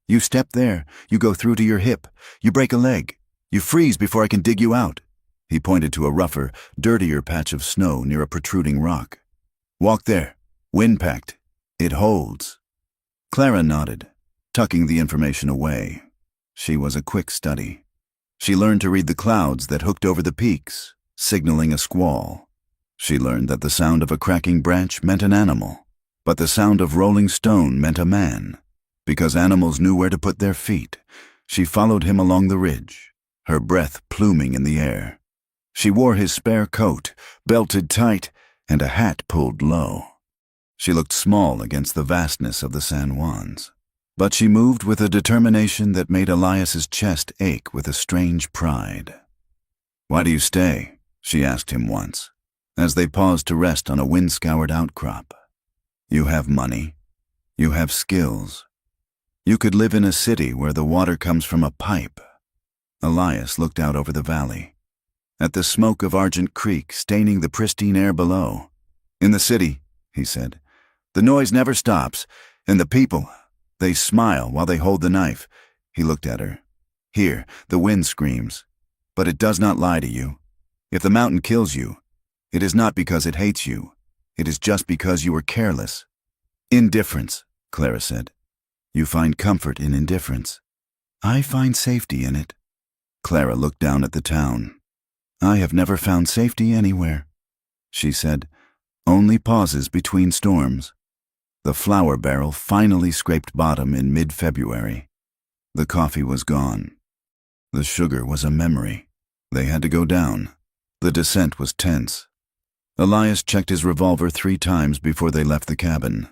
You step there, you go through to your hip, you break a leg, you freeze before I can dig you out." He pointed to a rougher, dirtier patch of snow near a protruding rock. "Walk there. Wind-packed. It holds." Clara nodded, tucking the information away. She was a quick study. She learned to read the clouds that hooked over the peaks, signaling a squall. She learned that the sound of a cracking branch meant an animal, but the sound of rolling stone meant a man. Because animals knew where to put their feet, she followed him along the ridge, her breath pluming in the air. She wore his spare coat, belted tight, and a hat pulled low. She looked small against the vastness of the San Juans, but she moved with a determination that made Elias's chest ache with a strange pride. "Why do you stay?" she asked him once, as they paused to rest on a wind-scoured outcrop. "You have money. You have skills. You could live in a city where the water comes from a pipe." Elias looked out over the valley, at the smoke of Argent Creek staining the pristine air below. "In the city," he said, "the noise never stops, and the people, they smile while they hold the knife." He looked at her. "Here, the wind screams, but it does not lie to you. If the mountain kills you, it is not because it hates you. It is just because you were careless." "Indifference," Clara said. "You find comfort in indifference." "I find safety in it." Clara looked down at the town. "I have never found safety anywhere," she said. "Only pauses between storms." The flour barrel finally scraped bottom in mid-February. The coffee was gone. The sugar was a memory. They had to go down. The descent was tense. Elias checked his revolver 3 times before they left the cabin.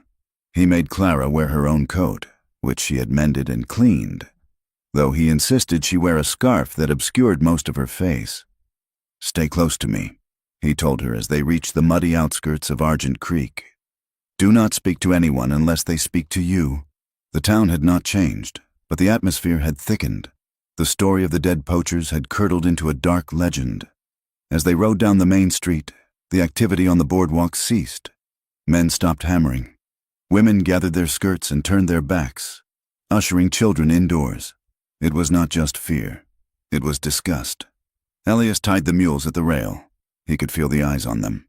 He made Clara wear her own coat, which she had mended and cleaned, though he insisted she wear a scarf that obscured most of her face. "Stay close to me," he told her as they reached the muddy outskirts of Argent Creek. "Do not speak to anyone unless they speak to you." The town had not changed, but the atmosphere had thickened. The story of the dead poachers had curdled into a dark legend. As they rode down the main street, the activity on the boardwalk ceased. Men stopped hammering. Women gathered their skirts and turned their backs, ushering children indoors. It was not just fear. It was disgust. Elias tied the mules at the rail. He could feel the eyes on them.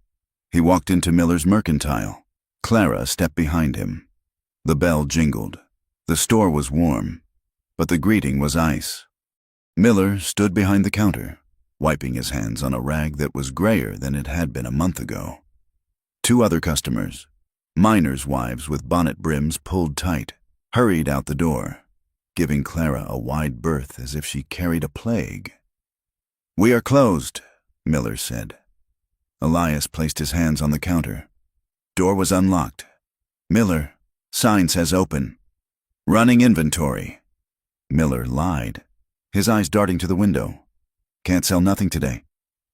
He walked into Miller's Mercantile. Clara stepped behind him. The bell jingled. The store was warm, but the greeting was ice. Miller stood behind the counter, wiping his hands on a rag that was grayer than it had been a month ago. 2 other customers, miners' wives with bonnet brims pulled tight, hurried out the door, giving Clara a wide berth as if she carried a plague. "We are closed," Miller said. Elias placed his hands on the counter. Door was unlocked. "Miller, sign says open. Running inventory." Miller lied, his eyes darting to the window. "Can't sell nothing today."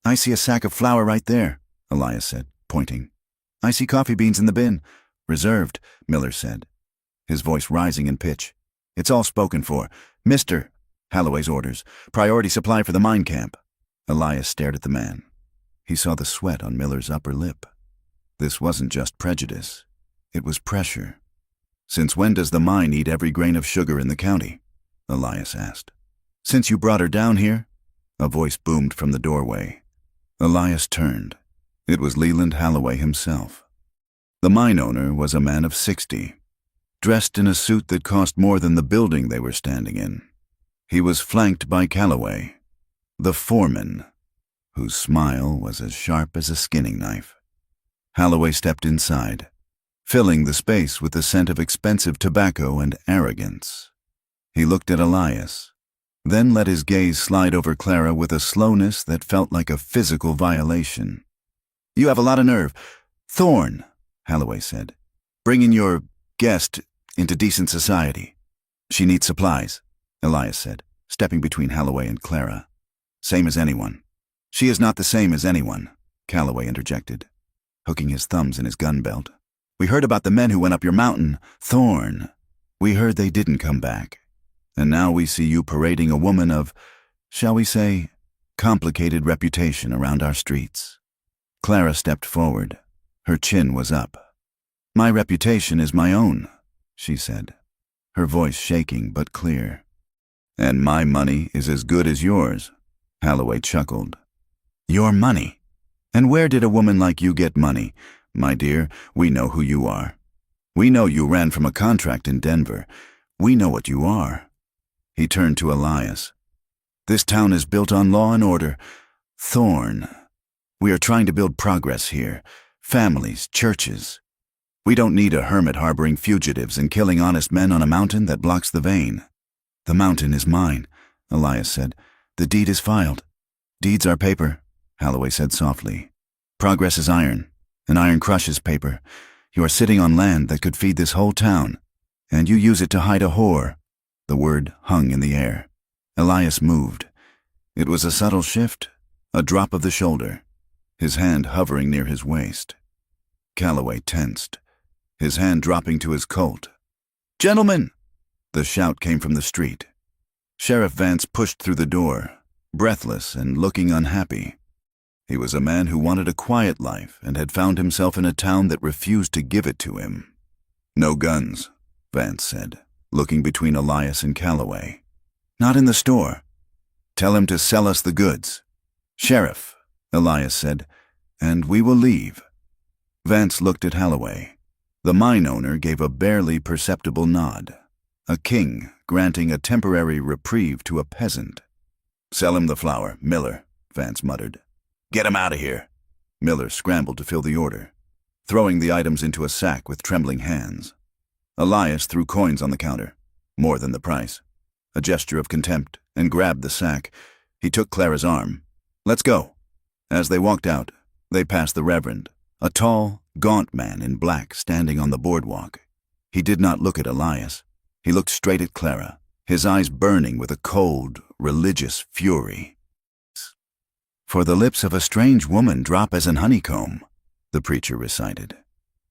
"I see a sack of flour right there," Elias said, pointing. "I see coffee beans in the bin. Reserved, Miller said, his voice rising in pitch. It's all spoken for. Mr. Holloway's orders. Priority supply for the mine camp. Elias stared at the man. He saw the sweat on Miller's upper lip. This wasn't just prejudice. It was pressure. Since when does the mine eat every grain of sugar in the county? Elias asked. Since you brought her down here? A voice boomed from the doorway. Elias turned. It was Leland Holloway himself. The mine owner was a man of 60, dressed in a suit that cost more than the building they were standing in. He was flanked by Calloway, the foreman, whose smile was as sharp as a skinning knife. Holloway stepped inside, filling the space with the scent of expensive tobacco and arrogance. He looked at Elias, then let his gaze slide over Clara with a slowness that felt like a physical violation. You have a lot of nerve. Thorne, Holloway said, bringing your guest into decent society. She needs supplies, Elias said, stepping between Holloway and Clara. Same as anyone. She is not the same as anyone, Calloway interjected, hooking his thumbs in his gun belt. We heard about the men who went up your mountain. Thorne. We heard they didn't come back. And now we see you parading a woman of, shall we say, complicated reputation around our streets. Clara stepped forward. Her chin was up. My reputation is my own, she said, her voice shaking but clear. And my money is as good as yours, Holloway chuckled. Your money? And where did a woman like you get money? My dear, we know who you are. We know you ran from a contract in Denver. We know what you are. He turned to Elias. This town is built on law and order. Thorne. We are trying to build progress here. Families, churches. We don't need a hermit harboring fugitives and killing honest men on a mountain that blocks the vein. The mountain is mine, Elias said. The deed is filed. Deeds are paper, Holloway said softly. Progress is iron, and iron crushes paper. You are sitting on land that could feed this whole town, and you use it to hide a whore. The word hung in the air. Elias moved. It was a subtle shift, a drop of the shoulder, his hand hovering near his waist. Calloway tensed, his hand dropping to his Colt. Gentlemen! The shout came from the street. Sheriff Vance pushed through the door, breathless and looking unhappy. He was a man who wanted a quiet life and had found himself in a town that refused to give it to him. No guns, Vance said, looking between Elias and Calloway. Not in the store. Tell him to sell us the goods. Sheriff, Elias said, and we will leave. Vance looked at Holloway. The mine owner gave a barely perceptible nod. A king granting a temporary reprieve to a peasant. Sell him the flour, Miller, Vance muttered. Get him out of here. Miller scrambled to fill the order, throwing the items into a sack with trembling hands. Elias threw coins on the counter, more than the price. A gesture of contempt, and grabbed the sack. He took Clara's arm. Let's go. As they walked out, they passed the Reverend, a tall, gaunt man in black standing on the boardwalk. He did not look at Elias. He looked straight at Clara, his eyes burning with a cold, religious fury. For the lips of a strange woman drop as an honeycomb, the preacher recited,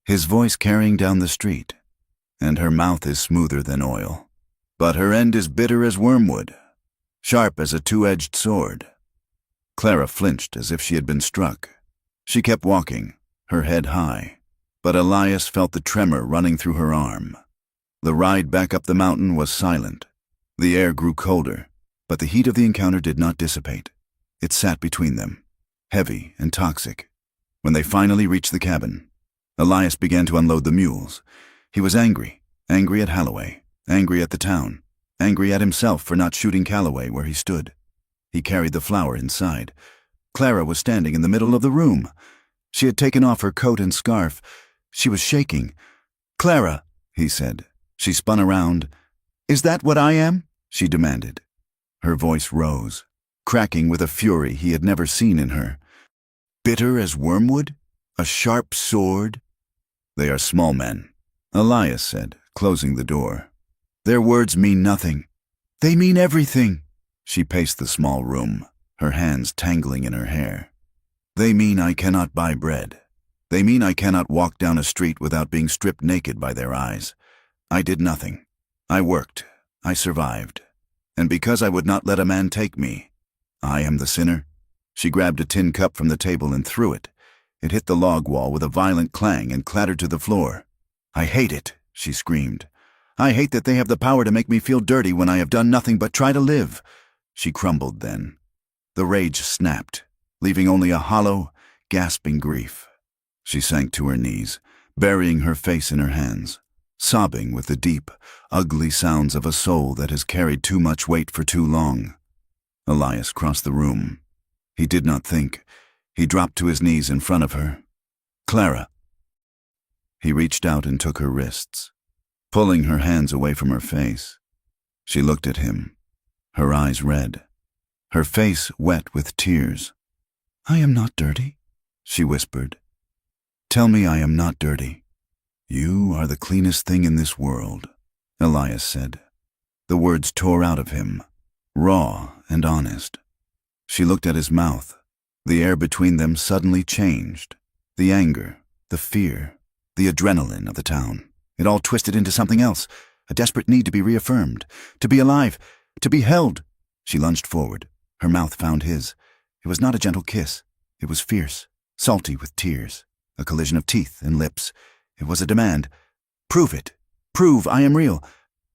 his voice carrying down the street, and her mouth is smoother than oil. But her end is bitter as wormwood, sharp as a two-edged sword. Clara flinched as if she had been struck. She kept walking, her head high, but Elias felt the tremor running through her arm. The ride back up the mountain was silent. The air grew colder, but the heat of the encounter did not dissipate. It sat between them, heavy and toxic. When they finally reached the cabin, Elias began to unload the mules. He was angry at Holloway, angry at the town, angry at himself for not shooting Calloway where he stood. He carried the flour inside. Clara was standing in the middle of the room. She had taken off her coat and scarf. She was shaking. Clara, he said. She spun around. Is that what I am? She demanded. Her voice rose, cracking with a fury he had never seen in her. Bitter as wormwood? A sharp sword? They are small men, Elias said, closing the door. Their words mean nothing. They mean everything. She paced the small room, her hands tangling in her hair. They mean I cannot buy bread. They mean I cannot walk down a street without being stripped naked by their eyes. I did nothing. I worked. I survived. And because I would not let a man take me, I am the sinner." She grabbed a tin cup from the table and threw it. It hit the log wall with a violent clang and clattered to the floor. "I hate it," she screamed. "I hate that they have the power to make me feel dirty when I have done nothing but try to live." She crumbled then. The rage snapped, leaving only a hollow, gasping grief. She sank to her knees, burying her face in her hands, sobbing with the deep, ugly sounds of a soul that has carried too much weight for too long. Elias crossed the room. He did not think. He dropped to his knees in front of her. "Clara." He reached out and took her wrists, pulling her hands away from her face. She looked at him, her eyes red, her face wet with tears. "I am not dirty," she whispered. "Tell me I am not dirty." "You are the cleanest thing in this world," Elias said. The words tore out of him, raw and honest. She looked at his mouth. The air between them suddenly changed. The anger, the fear, the adrenaline of the town. It all twisted into something else, a desperate need to be reaffirmed, to be alive, to be held. She lunged forward. Her mouth found his. It was not a gentle kiss. It was fierce, salty with tears, a collision of teeth and lips. It was a demand. "Prove it. Prove I am real."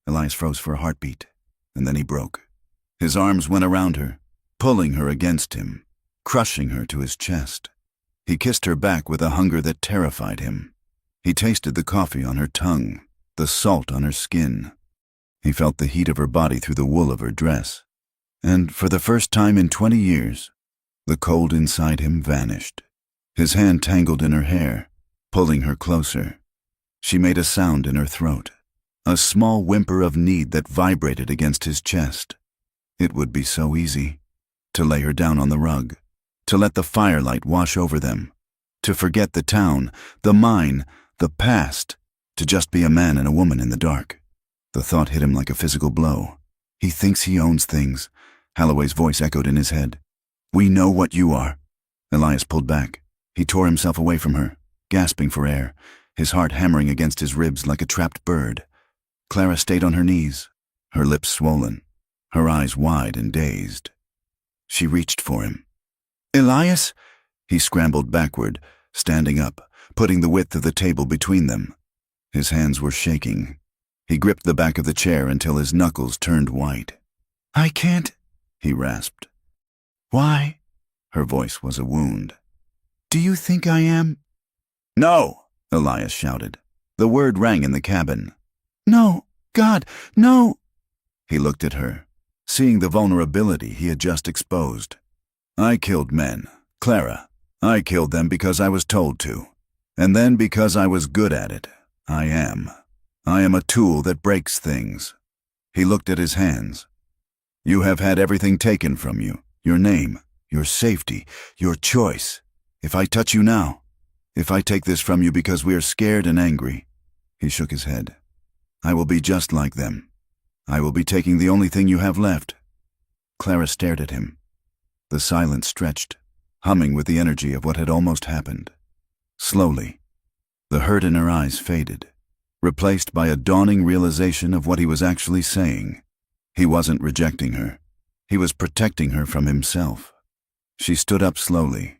Elias froze for a heartbeat, and then he broke. His arms went around her, pulling her against him, crushing her to his chest. He kissed her back with a hunger that terrified him. He tasted the coffee on her tongue, the salt on her skin. He felt the heat of her body through the wool of her dress. And for the first time in 20 years, the cold inside him vanished. His hand tangled in her hair, pulling her closer. She made a sound in her throat, a small whimper of need that vibrated against his chest. It would be so easy to lay her down on the rug, to let the firelight wash over them, to forget the town, the mine, the past, to just be a man and a woman in the dark. The thought hit him like a physical blow. "He thinks he owns things," Holloway's voice echoed in his head. "We know what you are." Elias pulled back. He tore himself away from her, gasping for air, his heart hammering against his ribs like a trapped bird. Clara stayed on her knees, her lips swollen, her eyes wide and dazed. She reached for him. "Elias!" He scrambled backward, standing up, putting the width of the table between them. His hands were shaking. He gripped the back of the chair until his knuckles turned white. "I can't," he rasped. "Why?" Her voice was a wound. "Do you think I am?" "No!" Elias shouted. The word rang in the cabin. "No! God, no!" He looked at her, seeing the vulnerability he had just exposed. "I killed men, Clara. I killed them because I was told to. And then because I was good at it. I am a tool that breaks things." He looked at his hands. "You have had everything taken from you, your name, your safety, your choice. If I touch you now, if I take this from you because we are scared and angry," he shook his head, "I will be just like them. I will be taking the only thing you have left." Clara stared at him. The silence stretched, humming with the energy of what had almost happened. Slowly, the hurt in her eyes faded, replaced by a dawning realization of what he was actually saying. He wasn't rejecting her. He was protecting her from himself. She stood up slowly.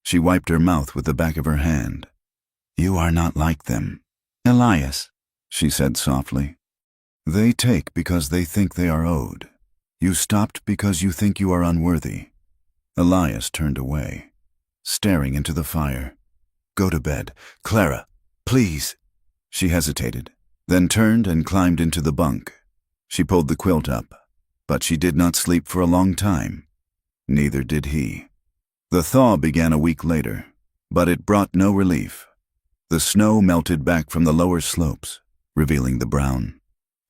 She wiped her mouth with the back of her hand. "You are not like them, Elias," she said softly. "They take because they think they are owed. You stopped because you think you are unworthy." Elias turned away, staring into the fire. "Go to bed. Clara, please." She hesitated, then turned and climbed into the bunk. She pulled the quilt up, but she did not sleep for a long time. Neither did he. The thaw began a week later, but it brought no relief. The snow melted back from the lower slopes, revealing the brown,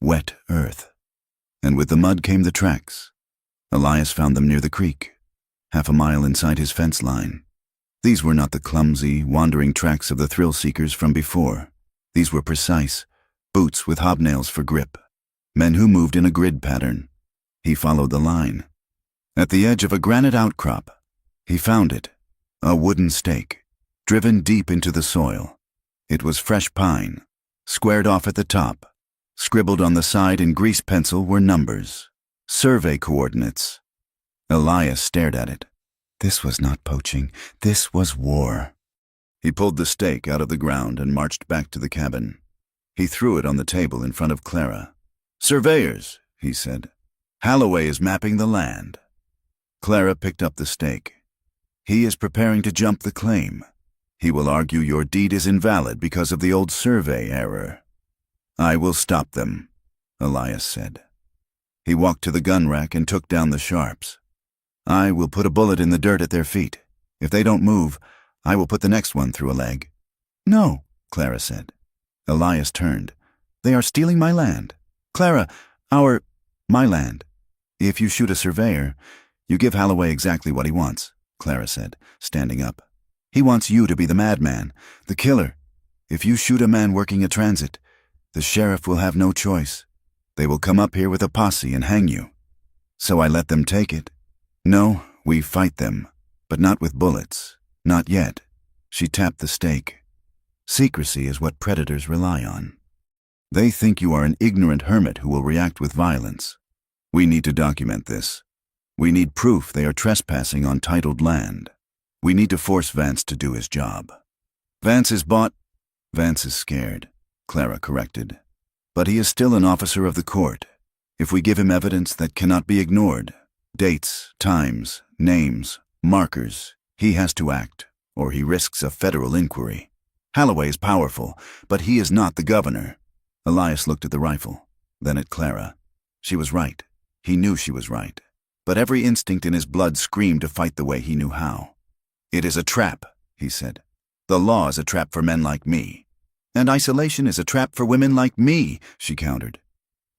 wet earth. And with the mud came the tracks. Elias found them near the creek, half a mile inside his fence line. These were not the clumsy, wandering tracks of the thrill-seekers from before. These were precise, boots with hobnails for grip, men who moved in a grid pattern. He followed the line. At the edge of a granite outcrop, he found it, a wooden stake, driven deep into the soil. It was fresh pine, squared off at the top. Scribbled on the side in grease pencil were numbers. Survey coordinates. Elias stared at it. This was not poaching. This was war. He pulled the stake out of the ground and marched back to the cabin. He threw it on the table in front of Clara. "Surveyors," he said. "Holloway is mapping the land." Clara picked up the stake. "He is preparing to jump the claim. He will argue your deed is invalid because of the old survey error." "I will stop them," Elias said. He walked to the gun rack and took down the sharps. "I will put a bullet in the dirt at their feet. If they don't move, I will put the next one through a leg." "No," Clara said. Elias turned. "They are stealing my land. Clara, my land. If you shoot a surveyor, you give Holloway exactly what he wants," Clara said, standing up. "He wants you to be the madman, the killer. If you shoot a man working a transit, the sheriff will have no choice. They will come up here with a posse and hang you." So I let them take it. "No, we fight them, but not with bullets. Not yet." She tapped the stake. "Secrecy is what predators rely on. They think you are an ignorant hermit who will react with violence. We need to document this. We need proof they are trespassing on titled land. We need to force Vance to do his job." "Vance is scared," Clara corrected. "But he is still an officer of the court. If we give him evidence that cannot be ignored, dates, times, names, markers, he has to act, or he risks a federal inquiry. Holloway is powerful, but he is not the governor." Elias looked at the rifle, then at Clara. She was right. He knew she was right. But every instinct in his blood screamed to fight the way he knew how. "It is a trap," he said. "The law is a trap for men like me. And isolation is a trap for women like me," she countered.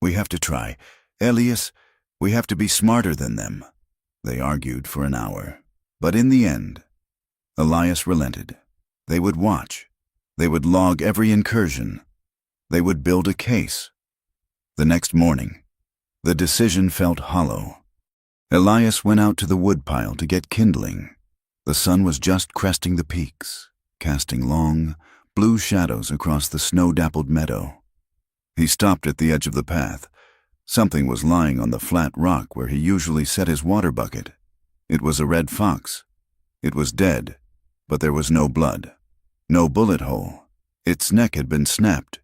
"We have to try. Elias, we have to be smarter than them." They argued for an hour. But in the end, Elias relented. They would watch. They would log every incursion. They would build a case. The next morning, the decision felt hollow. Elias went out to the woodpile to get kindling. The sun was just cresting the peaks, casting long, blue shadows across the snow-dappled meadow. He stopped at the edge of the path. Something was lying on the flat rock where he usually set his water bucket. It was a red fox. It was dead, but there was no blood, no bullet hole. Its neck had been snapped.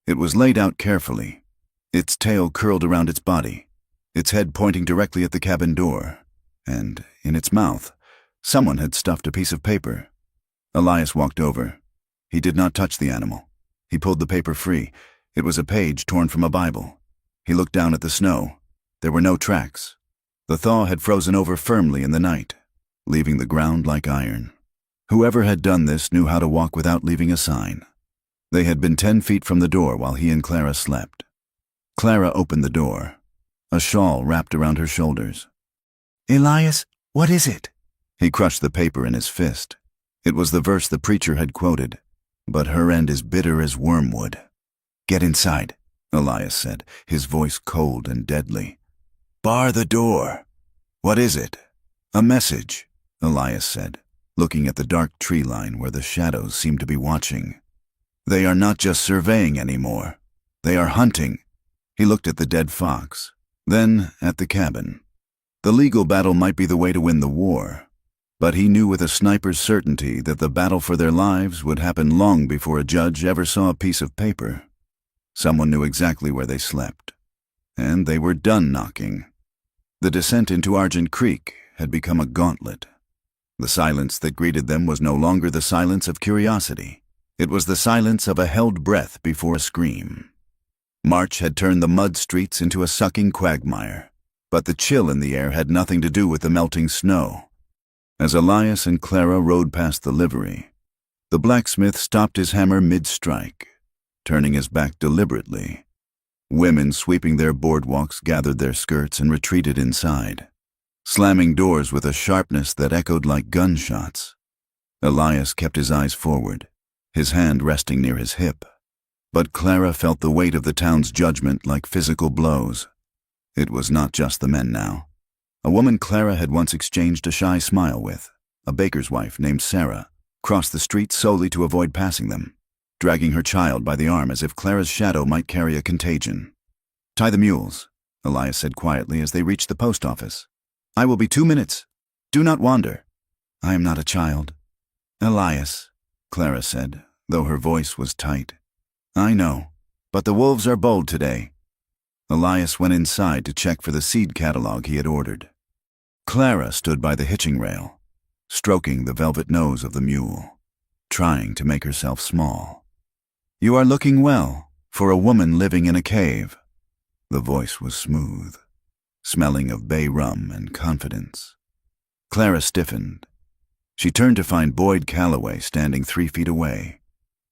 It was laid out carefully, its tail curled around its body, its head pointing directly at the cabin door, and in its mouth, someone had stuffed a piece of paper. Elias walked over. He did not touch the animal. He pulled the paper free. It was a page torn from a Bible. He looked down at the snow. There were no tracks. The thaw had frozen over firmly in the night, leaving the ground like iron. Whoever had done this knew how to walk without leaving a sign. They had been 10 feet from the door while he and Clara slept. Clara opened the door, a shawl wrapped around her shoulders. "Elias, what is it?" He crushed the paper in his fist. It was the verse the preacher had quoted, "But her end is bitter as wormwood." "Get inside," Elias said, his voice cold and deadly. "Bar the door." "What is it?" "A message," Elias said, looking at the dark tree line where the shadows seemed to be watching. "They are not just surveying anymore. They are hunting." He looked at the dead fox, then at the cabin. The legal battle might be the way to win the war, but he knew with a sniper's certainty that the battle for their lives would happen long before a judge ever saw a piece of paper. Someone knew exactly where they slept, and they were done knocking. The descent into Argent Creek had become a gauntlet. The silence that greeted them was no longer the silence of curiosity. It was the silence of a held breath before a scream. March had turned the mud streets into a sucking quagmire, but the chill in the air had nothing to do with the melting snow. As Elias and Clara rode past the livery, the blacksmith stopped his hammer mid-strike, turning his back deliberately. Women sweeping their boardwalks gathered their skirts and retreated inside, slamming doors with a sharpness that echoed like gunshots. Elias kept his eyes forward, his hand resting near his hip. But Clara felt the weight of the town's judgment like physical blows. It was not just the men now. A woman Clara had once exchanged a shy smile with, a baker's wife named Sarah, crossed the street solely to avoid passing them, dragging her child by the arm as if Clara's shadow might carry a contagion. "Tie the mules," Elias said quietly as they reached the post office. "I will be 2 minutes. Do not wander." "I am not a child." "Elias," Clara said, though her voice was tight. "I know, but the wolves are bold today." Elias went inside to check for the seed catalog he had ordered. Clara stood by the hitching rail, stroking the velvet nose of the mule, trying to make herself small. "You are looking well for a woman living in a cave." The voice was smooth, smelling of bay rum and confidence. Clara stiffened. She turned to find Boyd Calloway standing 3 feet away.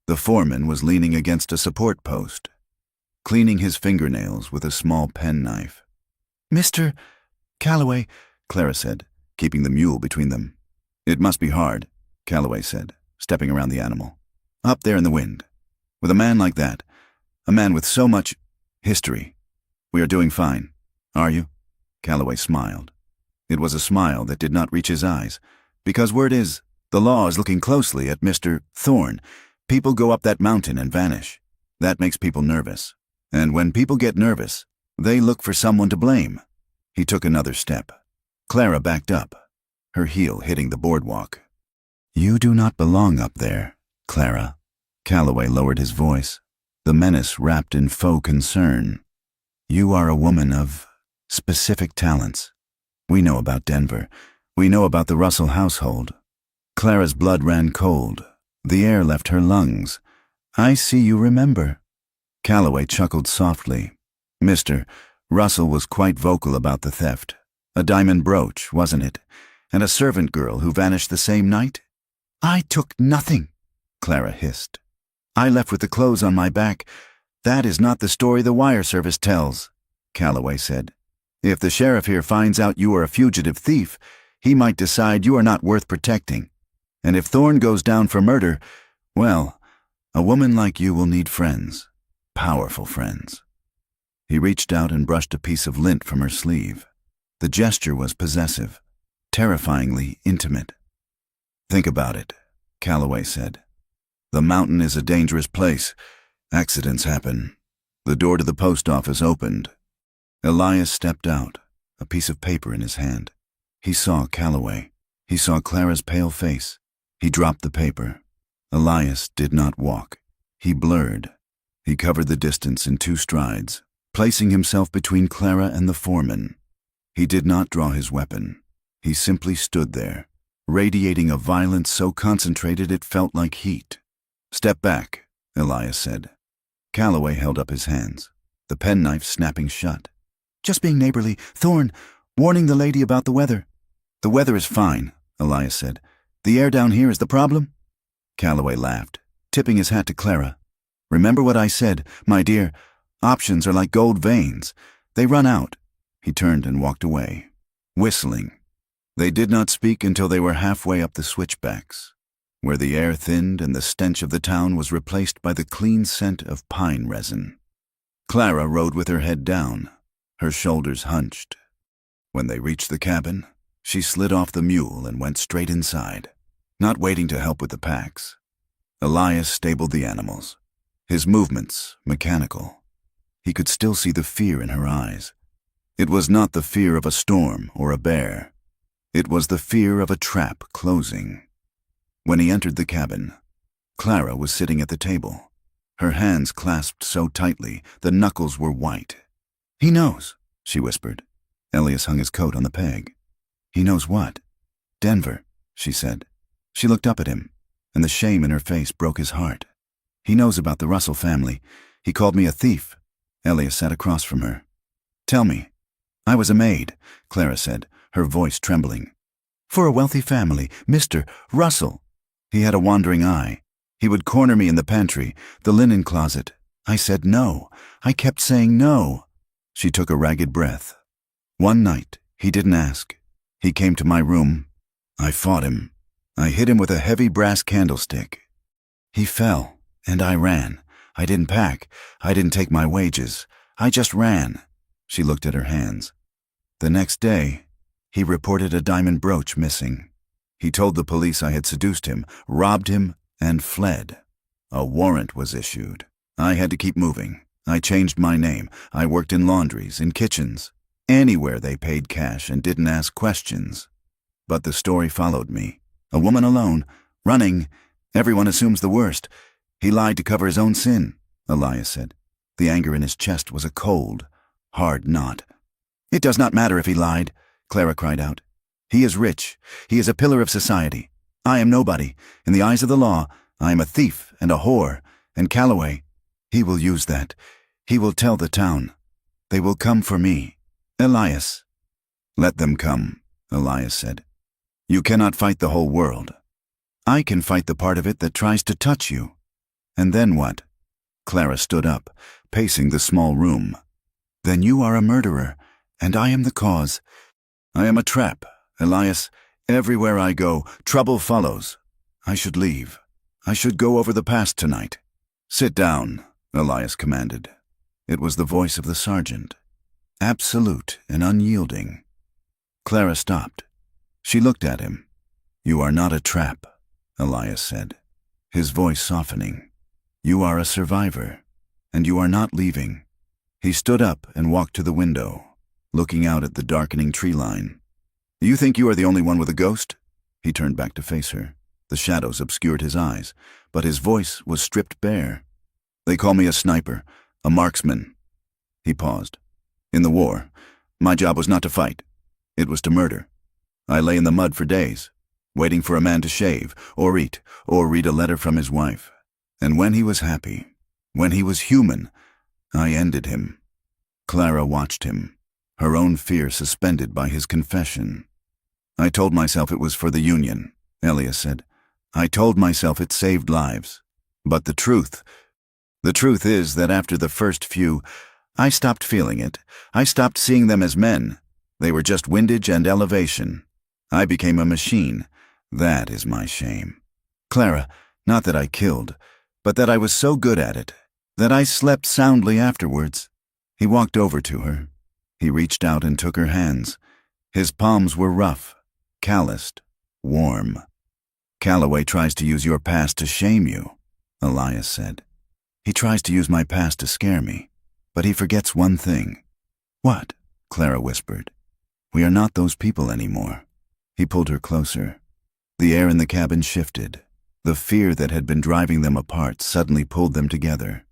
The foreman was leaning against a support post, cleaning his fingernails with a small penknife. "Mr. Calloway," Clara said, keeping the mule between them. "It must be hard," Calloway said, stepping around the animal. "Up there in the wind. With a man like that, a man with so much history. We are doing fine. Are you?" Calloway smiled. It was a smile that did not reach his eyes, because word is, the law is looking closely at Mr. Thorne. People go up that mountain and vanish. That makes people nervous. And when people get nervous, they look for someone to blame. He took another step. Clara backed up, her heel hitting the boardwalk. "You do not belong up there, Clara." Calloway lowered his voice, the menace wrapped in faux concern. "You are a woman of specific talents. We know about Denver. We know about the Russell household." Clara's blood ran cold. The air left her lungs. "I see you remember." Calloway chuckled softly. "Mr. Russell was quite vocal about the theft. A diamond brooch, wasn't it? And a servant girl who vanished the same night?" "I took nothing," Clara hissed. "I left with the clothes on my back. That is not the story the wire service tells," Calloway said. "If the sheriff here finds out you are a fugitive thief, he might decide you are not worth protecting. And if Thorne goes down for murder, well, a woman like you will need friends, powerful friends." He reached out and brushed a piece of lint from her sleeve. The gesture was possessive, terrifyingly intimate. "Think about it," Calloway said. "The mountain is a dangerous place. Accidents happen." The door to the post office opened. Elias stepped out, a piece of paper in his hand. He saw Calloway. He saw Clara's pale face. He dropped the paper. Elias did not walk. He blurred. He covered the distance in 2 strides, placing himself between Clara and the foreman. He did not draw his weapon. He simply stood there, radiating a violence so concentrated it felt like heat. "Step back," Elias said. Calloway held up his hands, the penknife snapping shut. "Just being neighborly. Thorne, warning the lady about the weather." "The weather is fine," Elias said. "The air down here is the problem?" Calloway laughed, tipping his hat to Clara. "Remember what I said, my dear. Options are like gold veins. They run out." He turned and walked away, whistling. They did not speak until they were halfway up the switchbacks, where the air thinned and the stench of the town was replaced by the clean scent of pine resin. Clara rode with her head down, her shoulders hunched. When they reached the cabin, she slid off the mule and went straight inside, not waiting to help with the packs. Elias stabled the animals, his movements mechanical. He could still see the fear in her eyes. It was not the fear of a storm or a bear. It was the fear of a trap closing. When he entered the cabin, Clara was sitting at the table, her hands clasped so tightly the knuckles were white. "He knows," she whispered. Elias hung his coat on the peg. "He knows what?" "Denver," she said. She looked up at him, and the shame in her face broke his heart. "He knows about the Russell family. He called me a thief." Elias sat across from her. "Tell me." "I was a maid," Clara said, her voice trembling. "For a wealthy family, Mr. Russell." He had a wandering eye. He would corner me in the pantry, the linen closet. I said no. I kept saying no. She took a ragged breath. One night, he didn't ask. He came to my room. I fought him. I hit him with a heavy brass candlestick. He fell, and I ran. I didn't pack. I didn't take my wages. I just ran. She looked at her hands. The next day, he reported a diamond brooch missing. He told the police I had seduced him, robbed him, and fled. A warrant was issued. I had to keep moving. I changed my name. I worked in laundries, in kitchens, anywhere they paid cash and didn't ask questions. But the story followed me. A woman alone, running. Everyone assumes the worst. He lied to cover his own sin, Elias said. The anger in his chest was a cold, hard knot. It does not matter if he lied, Clara cried out. He is rich. He is a pillar of society. I am nobody. In the eyes of the law, I am a thief and a whore. And Calloway, he will use that. He will tell the town. They will come for me. Elias. Let them come, Elias said. You cannot fight the whole world. I can fight the part of it that tries to touch you. And then what? Clara stood up, pacing the small room. Then you are a murderer, and I am the cause. I am a trap, Elias. Everywhere I go, trouble follows. I should leave. I should go over the past tonight. Sit down, Elias commanded. It was the voice of the sergeant, absolute and unyielding. Clara stopped. She looked at him. You are not a trap, Elias said, his voice softening. You are a survivor, and you are not leaving. He stood up and walked to the window, looking out at the darkening tree line. Do you think you are the only one with a ghost? He turned back to face her. The shadows obscured his eyes, but his voice was stripped bare. They call me a sniper, a marksman. He paused. In the war, my job was not to fight. It was to murder. I lay in the mud for days, waiting for a man to shave, or eat, or read a letter from his wife. And when he was happy, when he was human, I ended him. Clara watched him, her own fear suspended by his confession. I told myself it was for the Union, Elias said. I told myself it saved lives. But the truth is that after the first few, I stopped feeling it. I stopped seeing them as men. They were just windage and elevation. I became a machine. That is my shame. Clara, not that I killed, but that I was so good at it, that I slept soundly afterwards. He walked over to her. He reached out and took her hands. His palms were rough, calloused, warm. Calloway tries to use your past to shame you, Elias said. He tries to use my past to scare me, but he forgets one thing. What? Clara whispered. We are not those people anymore. He pulled her closer. The air in the cabin shifted. The fear that had been driving them apart suddenly pulled them together.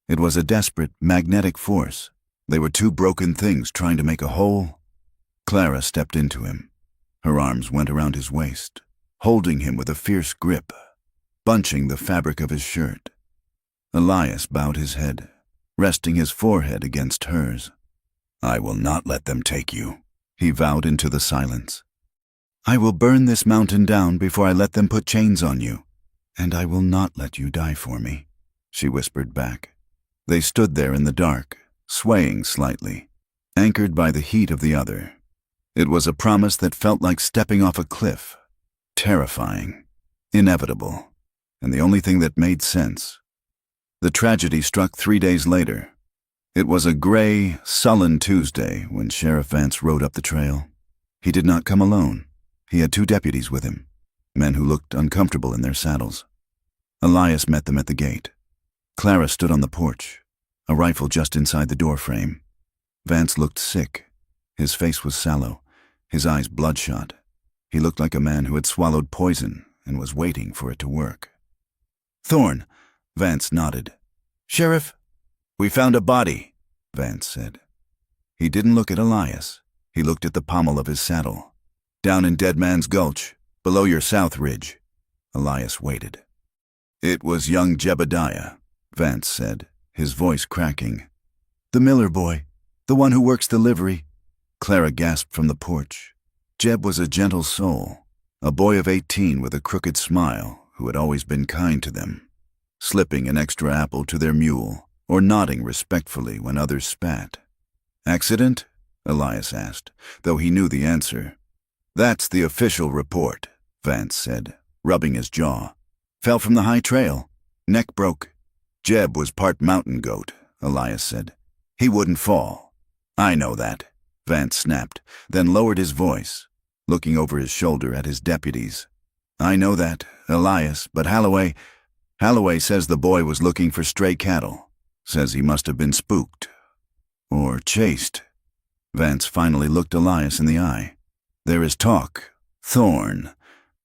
It was a desperate, magnetic force. They were two broken things trying to make a whole. Clara stepped into him. Her arms went around his waist, holding him with a fierce grip, bunching the fabric of his shirt. Elias bowed his head, resting his forehead against hers. I will not let them take you, he vowed into the silence. I will burn this mountain down before I let them put chains on you, and I will not let you die for me, she whispered back. They stood there in the dark, swaying slightly, anchored by the heat of the other. It was a promise that felt like stepping off a cliff, terrifying, inevitable, and the only thing that made sense. The tragedy struck 3 days later. It was a gray, sullen Tuesday when Sheriff Vance rode up the trail. He did not come alone. He had 2 deputies with him, men who looked uncomfortable in their saddles. Elias met them at the gate. Clara stood on the porch, a rifle just inside the doorframe. Vance looked sick. His face was sallow, his eyes bloodshot. He looked like a man who had swallowed poison and was waiting for it to work. Thorne, Vance nodded. Sheriff, we found a body, Vance said. He didn't look at Elias. He looked at the pommel of his saddle. Down in Dead Man's Gulch, below your south ridge. Elias waited. It was young Jebediah, Vance said, his voice cracking. The Miller boy, the one who works the livery. Clara gasped from the porch. Jeb was a gentle soul, a boy of 18 with a crooked smile who had always been kind to them, slipping an extra apple to their mule or nodding respectfully when others spat. Accident? Elias asked, though he knew the answer. That's the official report, Vance said, rubbing his jaw. Fell from the high trail. Neck broke. Jeb was part mountain goat, Elias said. He wouldn't fall. I know that, Vance snapped, then lowered his voice, looking over his shoulder at his deputies. I know that, Elias, but Holloway says the boy was looking for stray cattle. Says he must have been spooked. Or chased. Vance finally looked Elias in the eye. There is talk, Thorn.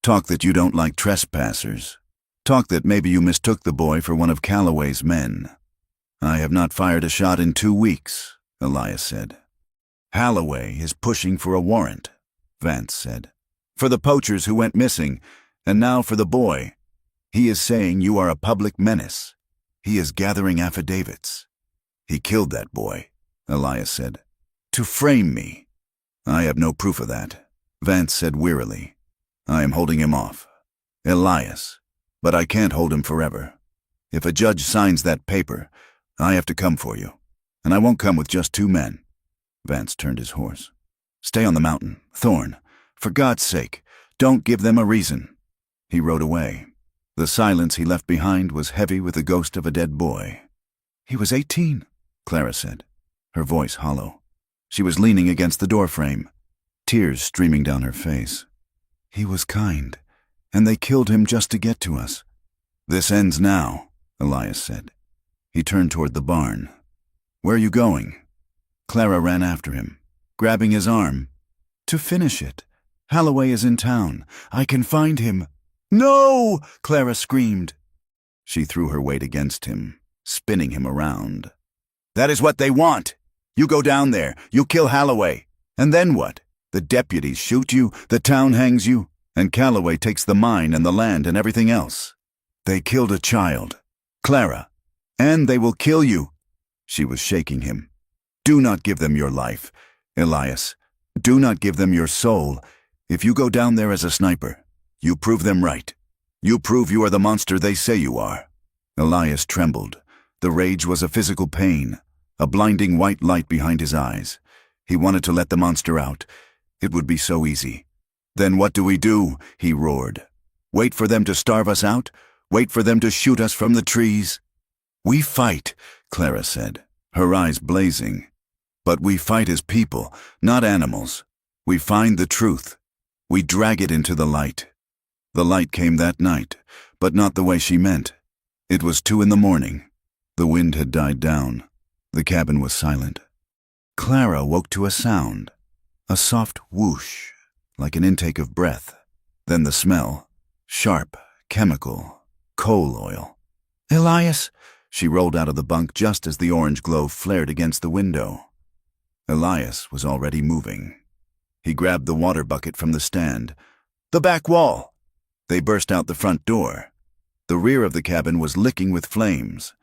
Talk that you don't like trespassers. Talk that maybe you mistook the boy for one of Calloway's men. I have not fired a shot in 2 weeks, Elias said. Holloway is pushing for a warrant, Vance said. For the poachers who went missing, and now for the boy. He is saying you are a public menace. He is gathering affidavits. He killed that boy, Elias said. To frame me. I have no proof of that, Vance said wearily. I am holding him off. Elias. But I can't hold him forever. If a judge signs that paper, I have to come for you. And I won't come with just 2 men. Vance turned his horse. Stay on the mountain, Thorn. For God's sake, don't give them a reason. He rode away. The silence he left behind was heavy with the ghost of a dead boy. He was 18, Clara said, her voice hollow. She was leaning against the doorframe, tears streaming down her face. He was kind, and they killed him just to get to us. This ends now, Elias said. He turned toward the barn. Where are you going? Clara ran after him, grabbing his arm. To finish it. Holloway is in town. I can find him. No! Clara screamed. She threw her weight against him, spinning him around. That is what they want. You go down there, you kill Holloway. And then what? The deputies shoot you, the town hangs you, and Calloway takes the mine and the land and everything else. They killed a child. Clara. And they will kill you. She was shaking him. Do not give them your life, Elias. Do not give them your soul. If you go down there as a sniper, you prove them right. You prove you are the monster they say you are. Elias trembled. The rage was a physical pain, a blinding white light behind his eyes. He wanted to let the monster out. It would be so easy. Then what do we do? He roared. Wait for them to starve us out? Wait for them to shoot us from the trees? We fight, Clara said, her eyes blazing. But we fight as people, not animals. We find the truth. We drag it into the light. The light came that night, but not the way she meant. It was 2 a.m. The wind had died down. The cabin was silent. Clara woke to a sound, a soft whoosh, like an intake of breath. Then the smell, sharp, chemical, coal oil. Elias! She rolled out of the bunk just as the orange glow flared against the window. Elias was already moving. He grabbed the water bucket from the stand. The back wall! They burst out the front door. The rear of the cabin was licking with flames.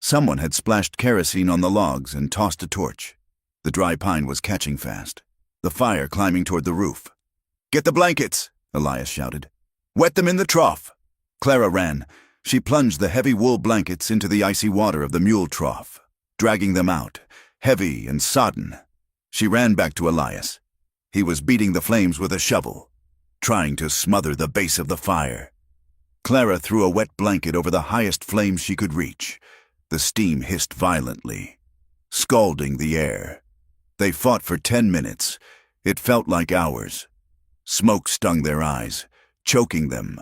Someone had splashed kerosene on the logs and tossed a torch. The dry pine was catching fast, the fire climbing toward the roof. Get the blankets, Elias shouted. Wet them in the trough. Clara ran. She plunged the heavy wool blankets into the icy water of the mule trough, dragging them out, heavy and sodden. She ran back to Elias. He was beating the flames with a shovel, trying to smother the base of the fire. Clara threw a wet blanket over the highest flame she could reach. The steam hissed violently, scalding the air. They fought for 10 minutes. It felt like hours. Smoke stung their eyes, choking them.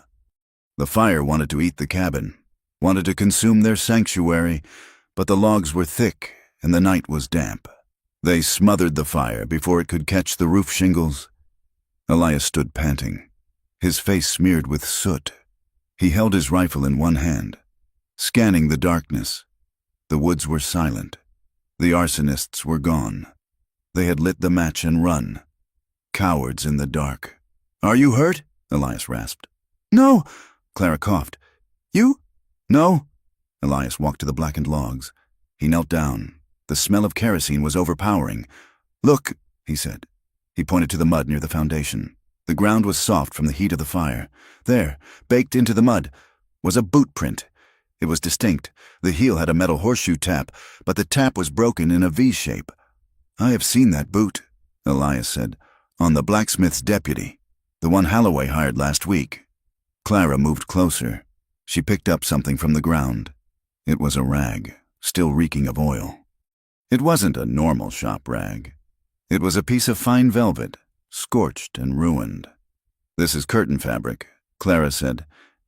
The fire wanted to eat the cabin, wanted to consume their sanctuary, but the logs were thick and the night was damp. They smothered the fire before it could catch the roof shingles. Elias stood panting, his face smeared with soot. He held his rifle in one hand, scanning the darkness. The woods were silent. The arsonists were gone. They had lit the match and run. Cowards in the dark. Are you hurt? Elias rasped. No, Clara coughed. You? No. Elias walked to the blackened logs. He knelt down. The smell of kerosene was overpowering. Look, he said. He pointed to the mud near the foundation. The ground was soft from the heat of the fire. There, baked into the mud, was a boot print. It was distinct. The heel had a metal horseshoe tap, but the tap was broken in a V shape. I have seen that boot, Elias said, on the blacksmith's deputy, the one Holloway hired last week. Clara moved closer. She picked up something from the ground. It was a rag, still reeking of oil. It wasn't a normal shop rag. It was a piece of fine velvet, scorched and ruined. This is curtain fabric, Clara said.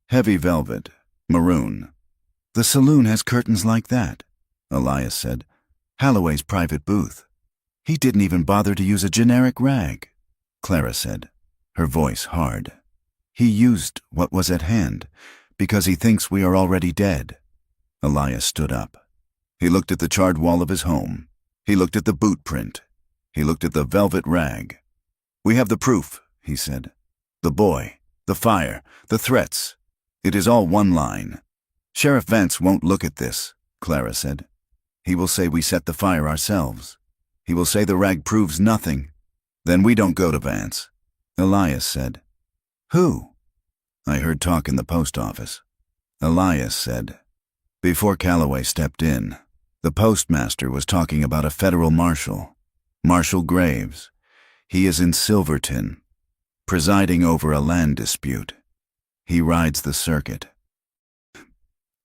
Heavy velvet, maroon. The saloon has curtains like that, Elias said. Holloway's private booth. He didn't even bother to use a generic rag, Clara said, her voice hard. He used what was at hand, because he thinks we are already dead. Elias stood up. He looked at the charred wall of his home. He looked at the boot print. He looked at the velvet rag. We have the proof, he said. The boy, the fire, the threats. It is all one line. Sheriff Vance won't look at this, Clara said. He will say we set the fire ourselves. He will say the rag proves nothing. Then we don't go to Vance. Elias said. Who? I heard talk in the post office. Elias said. Before Calloway stepped in, the postmaster was talking about a federal marshal, Marshal Graves. He is in Silverton, presiding over a land dispute. He rides the circuit.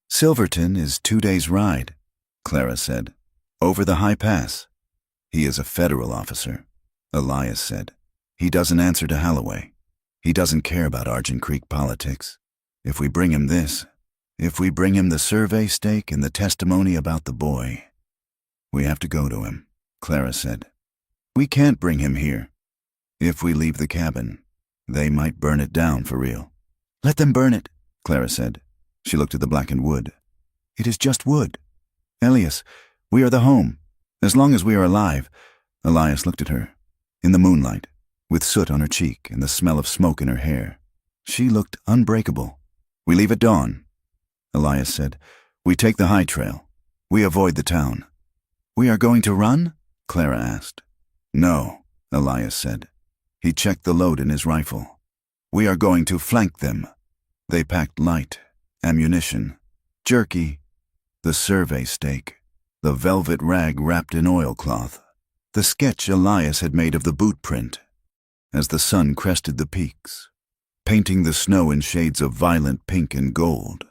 Silverton is 2 days' ride, Clara said, over the high pass. He is a federal officer, Elias said. He doesn't answer to Holloway. He doesn't care about Argent Creek politics. If we bring him this, if we bring him the survey stake and the testimony about the boy, we have to go to him, Clara said. We can't bring him here. If we leave the cabin, they might burn it down for real. Let them burn it, Clara said. She looked at the blackened wood. It is just wood. Elias, we are the home. As long as we are alive. Elias looked at her. In the moonlight, with soot on her cheek and the smell of smoke in her hair. She looked unbreakable. We leave at dawn, Elias said. We take the high trail. We avoid the town. We are going to run? Clara asked. No, Elias said. He checked the load in his rifle. We are going to flank them. They packed light, ammunition, jerky, the survey stake, the velvet rag wrapped in oilcloth, the sketch Elias had made of the boot print. As the sun crested the peaks, painting the snow in shades of violent pink and gold,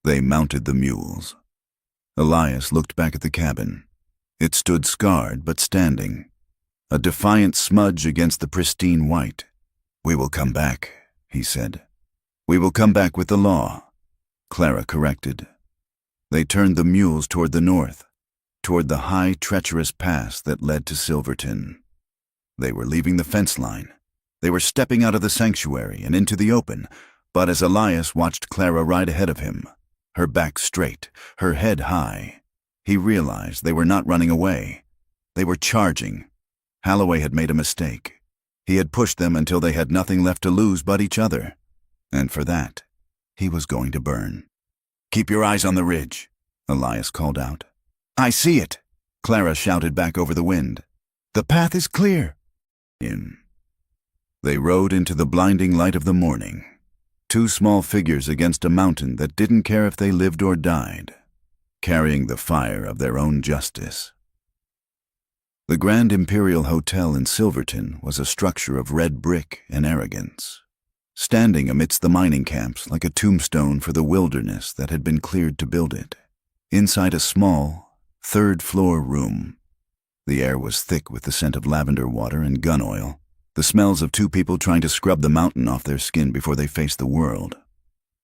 they mounted the mules. Elias looked back at the cabin. It stood scarred but standing, a defiant smudge against the pristine white. We will come back, he said. We will come back with the law, Clara corrected. They turned the mules toward the north, toward the high, treacherous pass that led to Silverton. They were leaving the fence line. They were stepping out of the sanctuary and into the open, but as Elias watched Clara ride ahead of him, her back straight, her head high, he realized they were not running away. They were charging. Holloway had made a mistake. He had pushed them until they had nothing left to lose but each other. And for that, he was going to burn. Keep your eyes on the ridge, Elias called out. I see it, Clara shouted back over the wind. The path is clear. They rode into the blinding light of the morning, two small figures against a mountain that didn't care if they lived or died, carrying the fire of their own justice. The Grand Imperial Hotel in Silverton was a structure of red brick and arrogance, standing amidst the mining camps like a tombstone for the wilderness that had been cleared to build it. Inside a small, third-floor room, the air was thick with the scent of lavender water and gun oil, the smells of two people trying to scrub the mountain off their skin before they faced the world.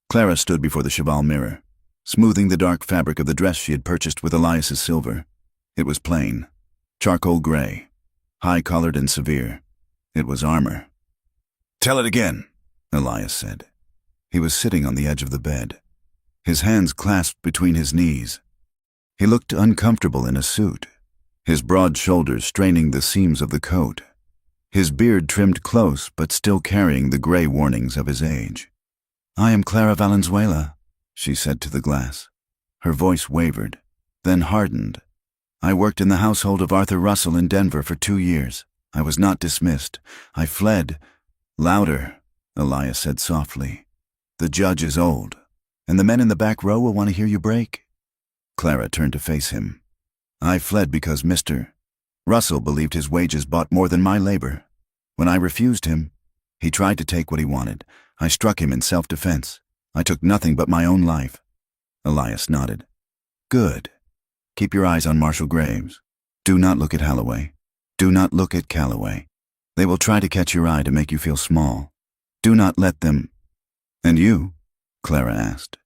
Clara stood before the cheval mirror, smoothing the dark fabric of the dress she had purchased with Elias's silver. It was plain, charcoal gray, high-collared and severe. It was armor. Tell it again, Elias said. He was sitting on the edge of the bed, his hands clasped between his knees. He looked uncomfortable in a suit, his broad shoulders straining the seams of the coat, his beard trimmed close but still carrying the gray warnings of his age. I am Clara Valenzuela, she said to the glass. Her voice wavered, then hardened. I worked in the household of Arthur Russell in Denver for 2 years. I was not dismissed. I fled. Louder, Elias said softly. The judge is old, and the men in the back row will want to hear you break. Clara turned to face him. I fled because Mr. Russell believed his wages bought more than my labor. When I refused him, he tried to take what he wanted. I struck him in self-defense. I took nothing but my own life. Elias nodded. Good. Keep your eyes on Marshal Graves. Do not look at Holloway. Do not look at Calloway. They will try to catch your eye to make you feel small. Do not let them. And you? Clara asked.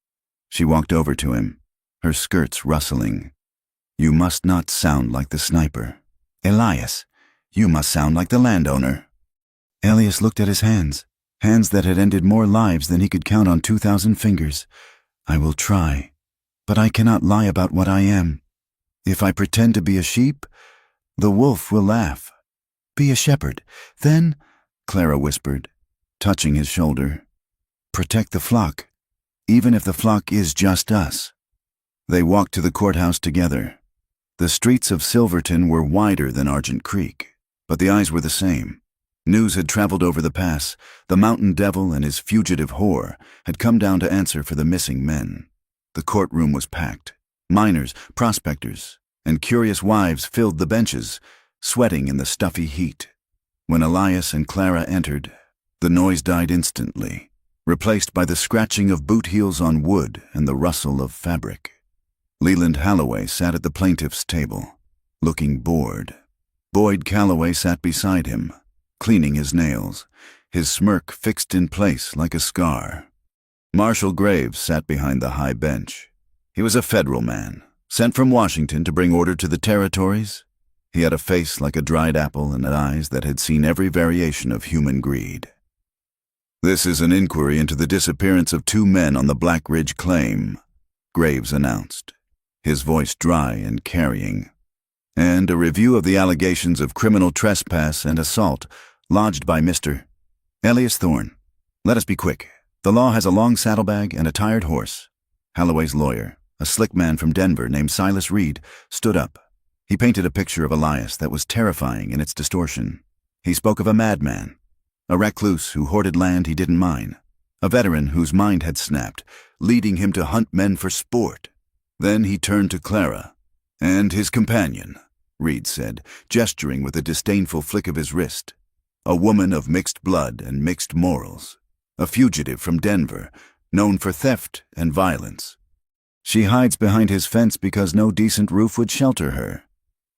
She walked over to him, her skirts rustling. You must not sound like the sniper. Elias, you must sound like the landowner. Elias looked at his hands that had ended more lives than he could count on 2,000 fingers. I will try, but I cannot lie about what I am. If I pretend to be a sheep, the wolf will laugh. Be a shepherd, then, Clara whispered, touching his shoulder. Protect the flock, even if the flock is just us. They walked to the courthouse together. The streets of Silverton were wider than Argent Creek, but the eyes were the same. News had traveled over the pass. The mountain devil and his fugitive whore had come down to answer for the missing men. The courtroom was packed. Miners, prospectors, and curious wives filled the benches, sweating in the stuffy heat. When Elias and Clara entered, the noise died instantly, replaced by the scratching of boot heels on wood and the rustle of fabric. Leland Halloway sat at the plaintiff's table, looking bored. Boyd Calloway sat beside him, cleaning his nails, his smirk fixed in place like a scar. Marshal Graves sat behind the high bench. He was a federal man, sent from Washington to bring order to the territories. He had a face like a dried apple and eyes that had seen every variation of human greed. This is an inquiry into the disappearance of 2 men on the Black Ridge claim, Graves announced, his voice dry and carrying, and a review of the allegations of criminal trespass and assault lodged by Mr. Elias Thorne. Let us be quick. The law has a long saddlebag and a tired horse. Halloway's lawyer, a slick man from Denver named Silas Reed, stood up. He painted a picture of Elias that was terrifying in its distortion. He spoke of a madman, a recluse who hoarded land he didn't mine, a veteran whose mind had snapped, leading him to hunt men for sport. Then he turned to Clara. And his companion, Reed said, gesturing with a disdainful flick of his wrist. A woman of mixed blood and mixed morals. A fugitive from Denver, known for theft and violence. She hides behind his fence because no decent roof would shelter her.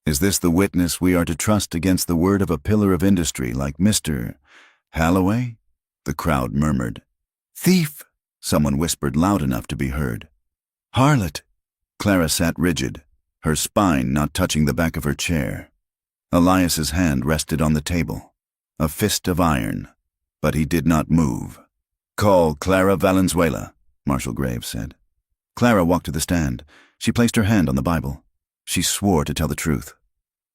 Is this the witness we are to trust against the word of a pillar of industry like Mr. Halloway? The crowd murmured. Thief, someone whispered loud enough to be heard. Harlot. Clara sat rigid, her spine not touching the back of her chair. Elias's hand rested on the table, a fist of iron, but he did not move. Call Clara Valenzuela, Marshal Graves said. Clara walked to the stand. She placed her hand on the Bible. She swore to tell the truth.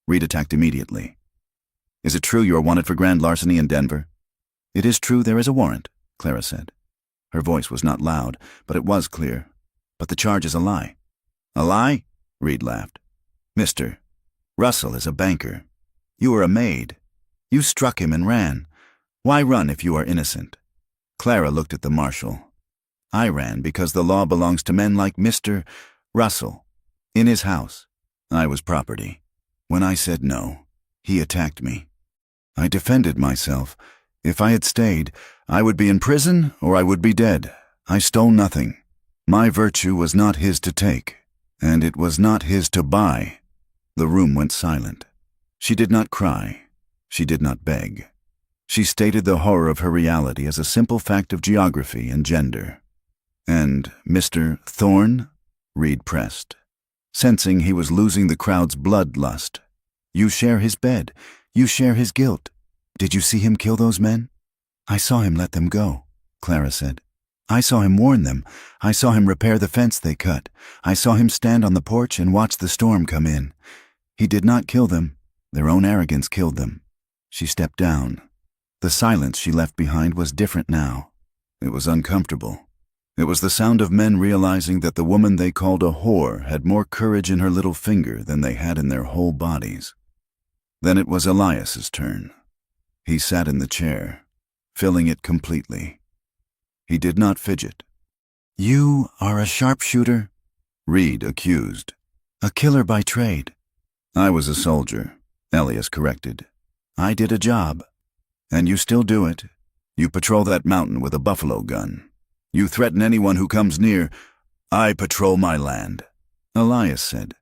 Reed attacked immediately. Is it true you are wanted for grand larceny in Denver? It is true there is a warrant, Clara said. Her voice was not loud, but it was clear. But the charge is a lie. A lie? Reed laughed. Mister, Russell is a banker. You are a maid. You struck him and ran. Why run if you are innocent? Clara looked at the marshal. I ran because the law belongs to men like Mr. Russell. In his house, I was property. When I said no, he attacked me. I defended myself. If I had stayed, I would be in prison or I would be dead. I stole nothing. My virtue was not his to take, and it was not his to buy. The room went silent. She did not cry. She did not beg. She stated the horror of her reality as a simple fact of geography and gender. And Mr. Thorne? Reed pressed, sensing he was losing the crowd's bloodlust. You share his bed. You share his guilt. Did you see him kill those men? I saw him let them go, Clara said. I saw him warn them. I saw him repair the fence they cut. I saw him stand on the porch and watch the storm come in. He did not kill them. Their own arrogance killed them. She stepped down. The silence she left behind was different now. It was uncomfortable. It was the sound of men realizing that the woman they called a whore had more courage in her little finger than they had in their whole bodies. Then it was Elias's turn. He sat in the chair, filling it completely. He did not fidget. You are a sharpshooter? Reed accused. A killer by trade. I was a soldier, Elias corrected. I did a job. And you still do it. You patrol that mountain with a buffalo gun. You threaten anyone who comes near. I patrol my land, Elias said.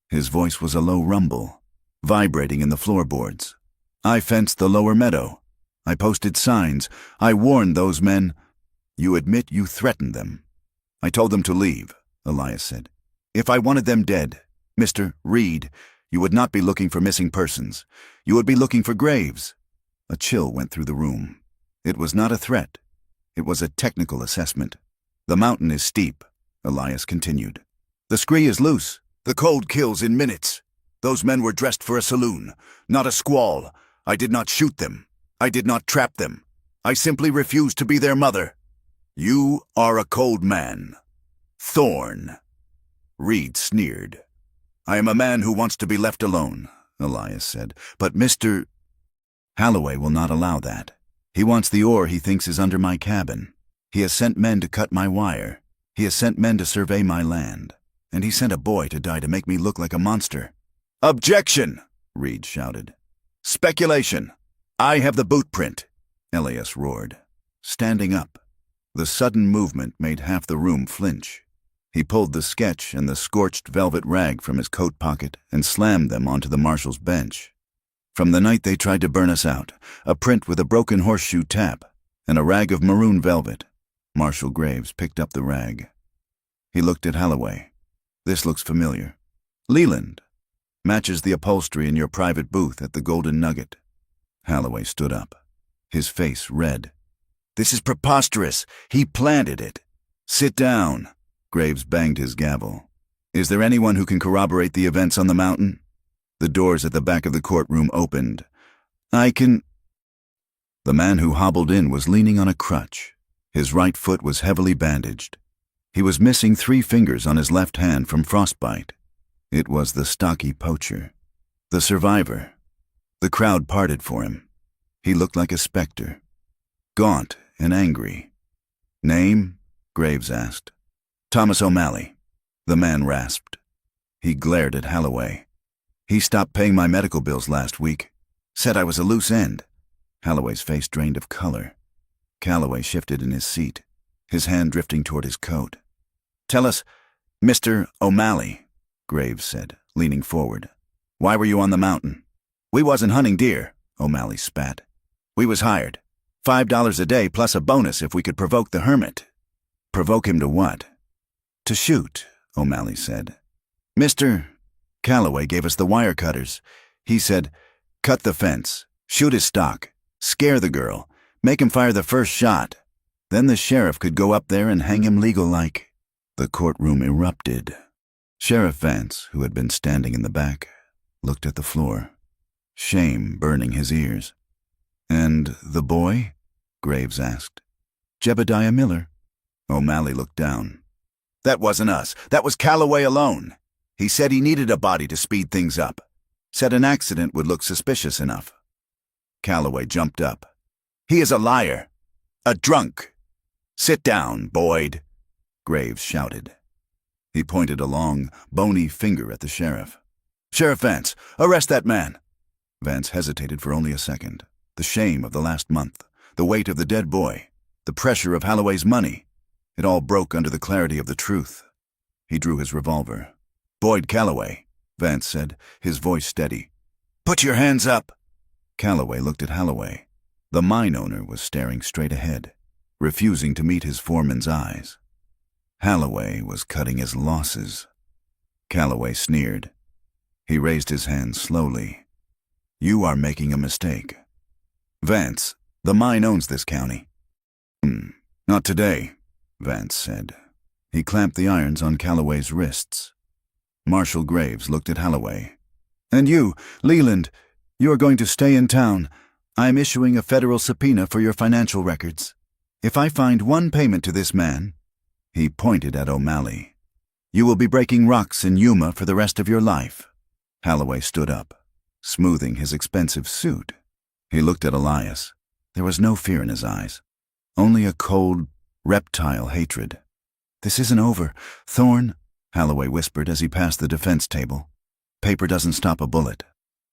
His voice was a low rumble, vibrating in the floorboards. I fenced the lower meadow. I posted signs. I warned those men. You admit you threatened them. I told them to leave, Elias said. If I wanted them dead, Mr. Reed, you would not be looking for missing persons. You would be looking for graves. A chill went through the room. It was not a threat. It was a technical assessment. The mountain is steep, Elias continued. The scree is loose. The cold kills in minutes. Those men were dressed for a saloon, not a squall. I did not shoot them. I did not trap them. I simply refused to be their mother. You are a cold man. Thorn. Reed sneered. I am a man who wants to be left alone, Elias said, but Mr. Holloway will not allow that. He wants the ore he thinks is under my cabin. He has sent men to cut my wire. He has sent men to survey my land. And he sent a boy to die to make me look like a monster. Objection! Reed shouted. Speculation! I have the boot print, Elias roared, standing up. The sudden movement made half the room flinch. He pulled the sketch and the scorched velvet rag from his coat pocket and slammed them onto the marshal's bench. From the night they tried to burn us out, a print with a broken horseshoe tap and a rag of maroon velvet. Marshal Graves picked up the rag. He looked at Holloway. This looks familiar. Leland. Matches the upholstery in your private booth at the Golden Nugget. Holloway stood up, his face red. This is preposterous. He planted it. Sit down. Graves banged his gavel. Is there anyone who can corroborate the events on the mountain? The doors at the back of the courtroom opened. I can... The man who hobbled in was leaning on a crutch. His right foot was heavily bandaged. He was missing 3 fingers on his left hand from frostbite. It was the stocky poacher. The survivor. The crowd parted for him. He looked like a specter. Gaunt and angry. Name? Graves asked. Thomas O'Malley. The man rasped. He glared at Holloway. He stopped paying my medical bills last week. Said I was a loose end. Holloway's face drained of color. Calloway shifted in his seat, his hand drifting toward his coat. Tell us, Mr. O'Malley, Graves said, leaning forward. Why were you on the mountain? We wasn't hunting deer, O'Malley spat. We was hired. $5 a day plus a bonus if we could provoke the Hermit. Provoke him to what? To shoot, O'Malley said. Mr. Calloway gave us the wire cutters. He said, cut the fence, shoot his stock, scare the girl, make him fire the first shot. Then the sheriff could go up there and hang him legal like. The courtroom erupted. Sheriff Vance, who had been standing in the back, looked at the floor, shame burning his ears. And the boy? Graves asked. Jebediah Miller. O'Malley looked down. That wasn't us. That was Calloway alone. He said he needed a body to speed things up. Said an accident would look suspicious enough. Calloway jumped up. He is a liar. A drunk. Sit down, Boyd, Graves shouted. He pointed a long, bony finger at the sheriff. Sheriff Vance, arrest that man. Vance hesitated for only a second. The shame of the last month, the weight of the dead boy, the pressure of Holloway's money. It all broke under the clarity of the truth. He drew his revolver. Boyd Calloway, Vance said, his voice steady. Put your hands up. Calloway looked at Holloway. The mine owner was staring straight ahead, refusing to meet his foreman's eyes. Holloway was cutting his losses. Calloway sneered. He raised his hand slowly. You are making a mistake. Vance, the mine owns this county. Not today, Vance said. He clamped the irons on Calloway's wrists. Marshal Graves looked at Holloway. And you, Leland, you are going to stay in town. I am issuing a federal subpoena for your financial records. If I find one payment to this man, he pointed at O'Malley, you will be breaking rocks in Yuma for the rest of your life. Holloway stood up, smoothing his expensive suit. He looked at Elias. There was no fear in his eyes, only a cold, reptile hatred. This isn't over, Thorn, Holloway whispered as he passed the defense table. Paper doesn't stop a bullet.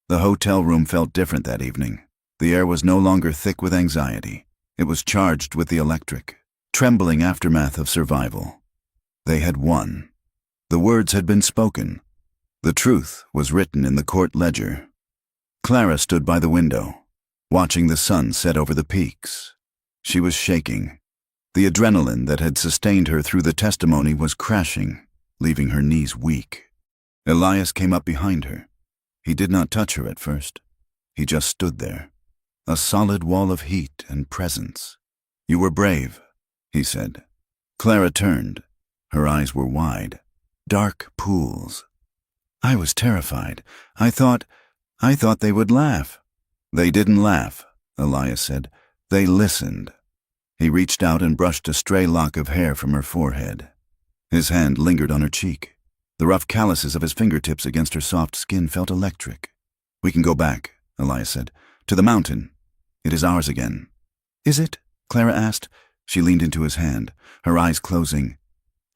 The hotel room felt different that evening. The air was no longer thick with anxiety. It was charged with the electric, trembling aftermath of survival. They had won. The words had been spoken. The truth was written in the court ledger. Clara stood by the window, watching the sun set over the peaks. She was shaking. The adrenaline that had sustained her through the testimony was crashing, leaving her knees weak. Elias came up behind her. He did not touch her at first. He just stood there, a solid wall of heat and presence. "You were brave," he said. Clara turned. Her eyes were wide, dark pools. "I was terrified. I thought they would laugh." "They didn't laugh," Elias said. "They listened." He reached out and brushed a stray lock of hair from her forehead. His hand lingered on her cheek. The rough calluses of his fingertips against her soft skin felt electric. "We can go back," Elias said. "To the mountain. It is ours again." "Is it?" Clara asked. She leaned into his hand, her eyes closing.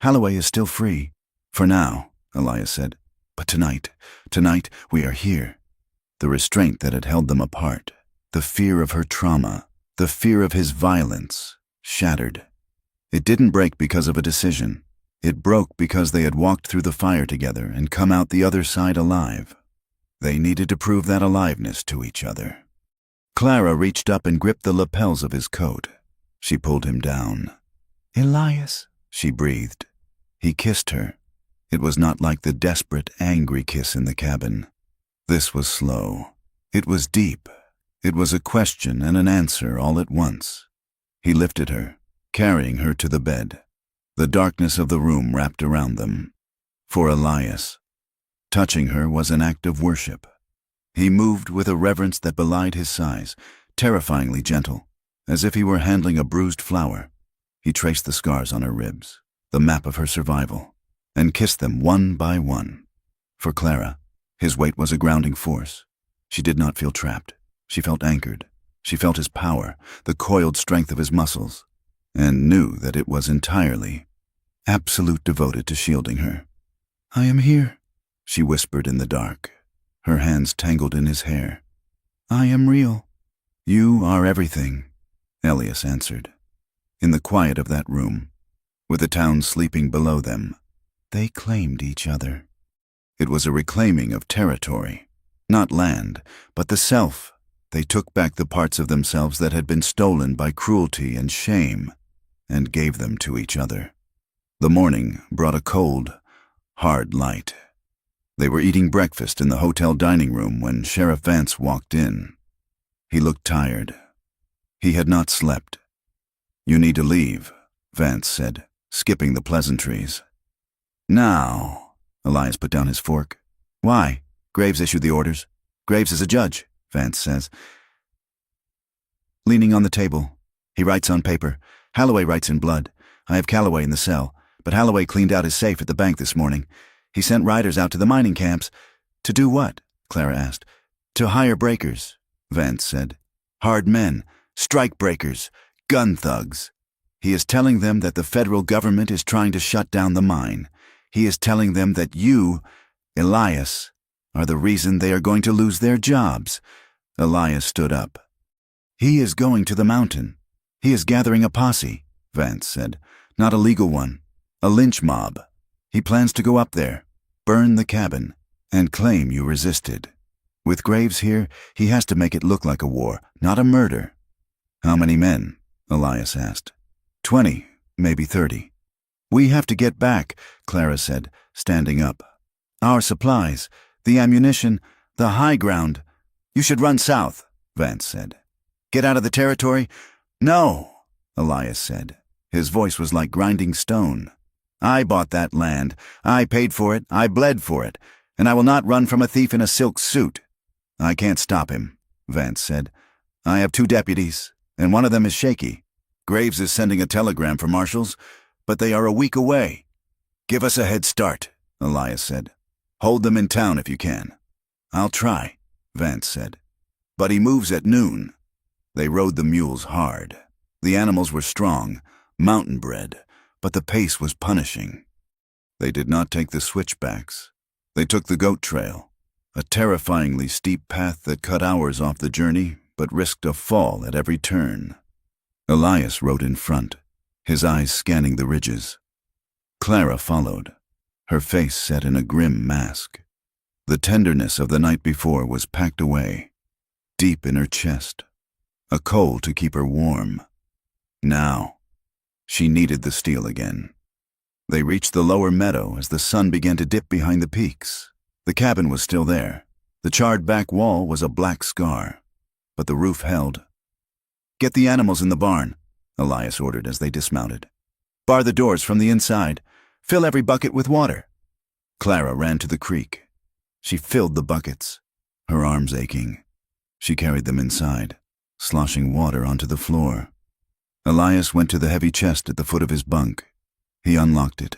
"Holloway is still free." "For now," Elias said. "But tonight we are here." The restraint that had held them apart, the fear of her trauma, the fear of his violence, shattered. It didn't break because of a decision. It broke because they had walked through the fire together and come out the other side alive. They needed to prove that aliveness to each other. Clara reached up and gripped the lapels of his coat. She pulled him down. "Elias," she breathed. He kissed her. It was not like the desperate, angry kiss in the cabin. This was slow. It was deep. It was a question and an answer all at once. He lifted her, carrying her to the bed. The darkness of the room wrapped around them. For Elias, touching her was an act of worship. He moved with a reverence that belied his size, terrifyingly gentle, as if he were handling a bruised flower. He traced the scars on her ribs, the map of her survival, and kissed them one by one. For Clara, his weight was a grounding force. She did not feel trapped. She felt anchored. She felt his power, the coiled strength of his muscles, and knew that it was entirely, absolute devoted to shielding her. "I am here," she whispered in the dark, her hands tangled in his hair. "I am real." "You are everything," Elias answered. In the quiet of that room, with the town sleeping below them, they claimed each other. It was a reclaiming of territory, not land, but the self. They took back the parts of themselves that had been stolen by cruelty and shame, and gave them to each other. The morning brought a cold, hard light. They were eating breakfast in the hotel dining room when Sheriff Vance walked in. He looked tired. He had not slept. "You need to leave," Vance said, skipping the pleasantries. "Now," Elias put down his fork. "Why? Graves issued the orders. Graves is a judge, Vance says." Leaning on the table, he writes on paper. "Holloway writes in blood. I have Calloway in the cell, but Holloway cleaned out his safe at the bank this morning. He sent riders out to the mining camps." "To do what?" Clara asked. "To hire breakers," Vance said. "Hard men, strike breakers, gun thugs. He is telling them that the federal government is trying to shut down the mine. He is telling them that you, Elias, are the reason they are going to lose their jobs." Elias stood up. "He is going to the mountain. He is gathering a posse," Vance said. "Not a legal one. A lynch mob. He plans to go up there, burn the cabin, and claim you resisted. With Graves here, he has to make it look like a war, not a murder." "How many men?" Elias asked. 20, maybe 30. "We have to get back," Clara said, standing up. "Our supplies, the ammunition, the high ground. You should run south," Vance said. "Get out of the territory?" "No," Elias said. His voice was like grinding stone. "I bought that land. I paid for it. I bled for it. And I will not run from a thief in a silk suit." "I can't stop him," Vance said. "I have 2 deputies, and one of them is shaky. Graves is sending a telegram for marshals, but they are a week away." "Give us a head start," Elias said. "Hold them in town if you can." "I'll try," Vance said. "But he moves at noon." They rode the mules hard. The animals were strong, mountain-bred, but the pace was punishing. They did not take the switchbacks. They took the goat trail, a terrifyingly steep path that cut hours off the journey but risked a fall at every turn. Elias rode in front, his eyes scanning the ridges. Clara followed, her face set in a grim mask. The tenderness of the night before was packed away, deep in her chest, a coal to keep her warm. Now, She needed the steel again. They reached the lower meadow as the sun began to dip behind the peaks. The cabin was still there. The charred back wall was a black scar, but the roof held. "Get the animals in the barn," Elias ordered as they dismounted. "Bar the doors from the inside. Fill every bucket with water." Clara ran to the creek. She filled the buckets, her arms aching. She carried them inside, sloshing water onto the floor. Elias went to the heavy chest at the foot of his bunk. He unlocked it.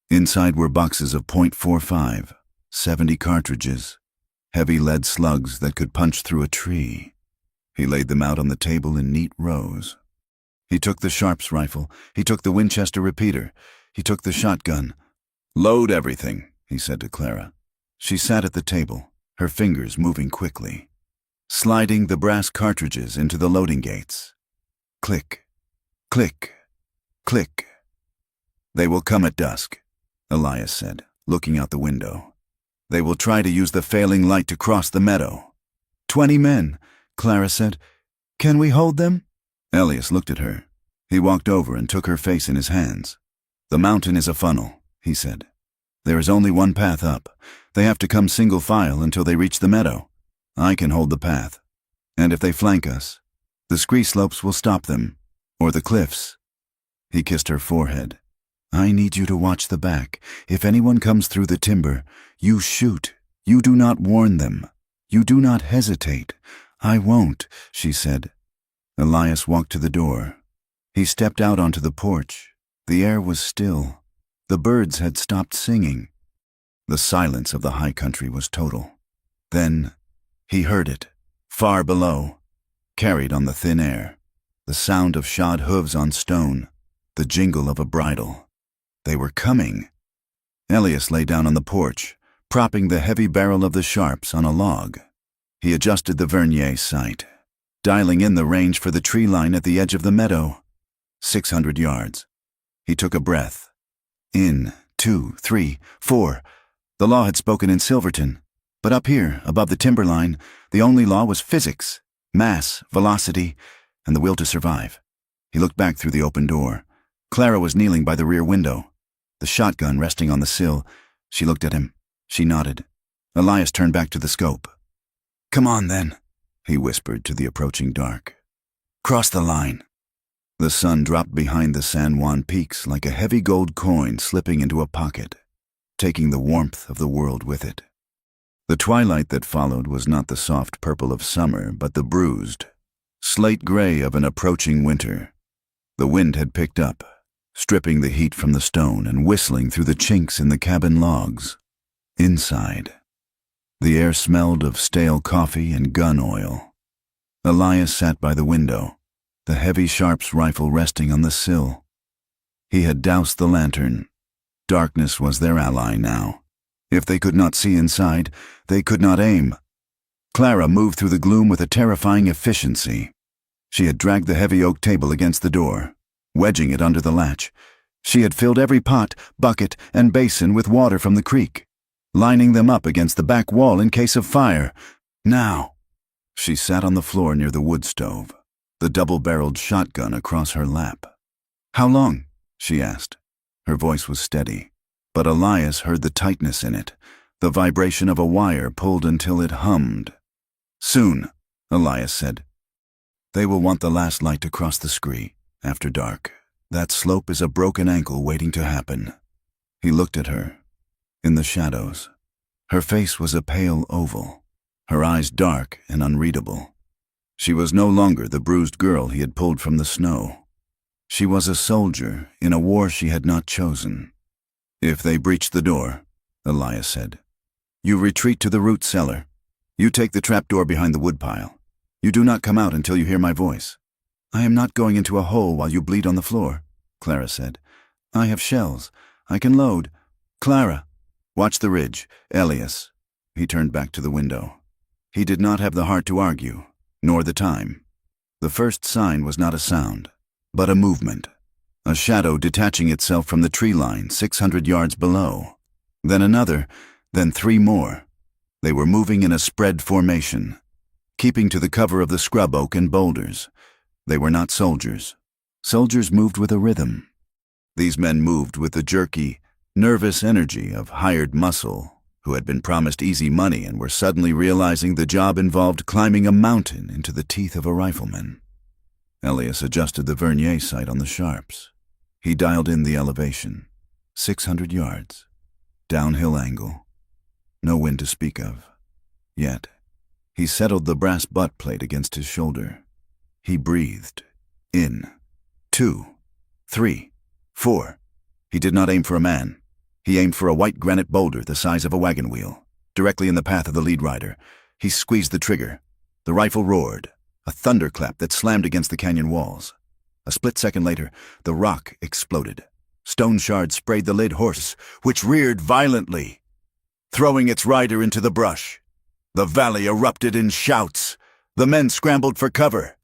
Inside were boxes of .45, 70 cartridges, heavy lead slugs that could punch through a tree. He laid them out on the table in neat rows. He took the Sharps rifle. He took the Winchester repeater. He took the shotgun. "Load everything," he said to Clara. She sat at the table, her fingers moving quickly, sliding the brass cartridges into the loading gates. Click, click, click. "They will come at dusk," Elias said, looking out the window. "They will try to use the failing light to cross the meadow." 20 men, Clara said. "Can we hold them?" Elias looked at her. He walked over and took her face in his hands. "The mountain is a funnel," he said. "There is only one path up. They have to come single file until they reach the meadow. I can hold the path. And if they flank us, the scree slopes will stop them, or the cliffs." He kissed her forehead. "I need you to watch the back. If anyone comes through the timber, you shoot. You do not warn them. You do not hesitate." "I won't," she said. Elias walked to the door. He stepped out onto the porch. The air was still. The birds had stopped singing. The silence of the high country was total. Then he heard it, far below, carried on the thin air, the sound of shod hooves on stone, the jingle of a bridle. They were coming. Elias lay down on the porch, propping the heavy barrel of the Sharps on a log. He adjusted the vernier sight, dialing in the range for the tree line at the edge of the meadow. 600 yards. He took a breath. In, 2, 3, 4. The law had spoken in Silverton, but up here, above the timberline, the only law was physics, mass, velocity, and the will to survive. He looked back through the open door. Clara was kneeling by the rear window, the shotgun resting on the sill. She looked at him. She nodded. Elias turned back to the scope. "Come on, then," he whispered to the approaching dark. "Cross the line." The sun dropped behind the San Juan peaks like a heavy gold coin slipping into a pocket, taking the warmth of the world with it. The twilight that followed was not the soft purple of summer, but the bruised, slate gray of an approaching winter. The wind had picked up, stripping the heat from the stone and whistling through the chinks in the cabin logs. Inside, the air smelled of stale coffee and gun oil. Elias sat by the window, the heavy Sharps rifle resting on the sill. He had doused the lantern. Darkness was their ally now. If they could not see inside, they could not aim. Clara moved through the gloom with a terrifying efficiency. She had dragged the heavy oak table against the door, wedging it under the latch. She had filled every pot, bucket, and basin with water from the creek, lining them up against the back wall in case of fire. Now, she sat on the floor near the wood stove, the double-barreled shotgun across her lap. "How long?" she asked. Her voice was steady, but Elias heard the tightness in it, the vibration of a wire pulled until it hummed. "Soon," Elias said. "They will want the last light to cross the scree, after dark. That slope is a broken ankle waiting to happen." He looked at her. In the shadows, her face was a pale oval, her eyes dark and unreadable. She was no longer the bruised girl he had pulled from the snow. She was a soldier in a war she had not chosen. "If they breach the door," Elias said, "you retreat to the root cellar. You take the trapdoor behind the woodpile. You do not come out until you hear my voice." "I am not going into a hole while you bleed on the floor," Clara said. "I have shells. I can load." "Clara, watch the ridge. Elias." He turned back to the window. He did not have the heart to argue, nor the time. The first sign was not a sound, but a movement, a shadow detaching itself from the tree line 600 yards below. Then another, then 3 more. They were moving in a spread formation, keeping to the cover of the scrub oak and boulders. They were not soldiers. Soldiers moved with a rhythm, These men moved with the jerky, nervous energy of hired muscle who had been promised easy money and were suddenly realizing the job involved climbing a mountain into the teeth of a rifleman. Elias adjusted the vernier sight on the sharps. He dialed in the elevation. 600 yards. Downhill angle. No wind to speak of. Yet, he settled the brass butt plate against his shoulder. He breathed. In. 2. 3. 4. He did not aim for a man. He aimed for a white granite boulder the size of a wagon wheel, directly in the path of the lead rider. He squeezed the trigger. The rifle roared, a thunderclap that slammed against the canyon walls. A split second later, the rock exploded. Stone shards sprayed the led horse, which reared violently, throwing its rider into the brush. The valley erupted in shouts. The men scrambled for cover,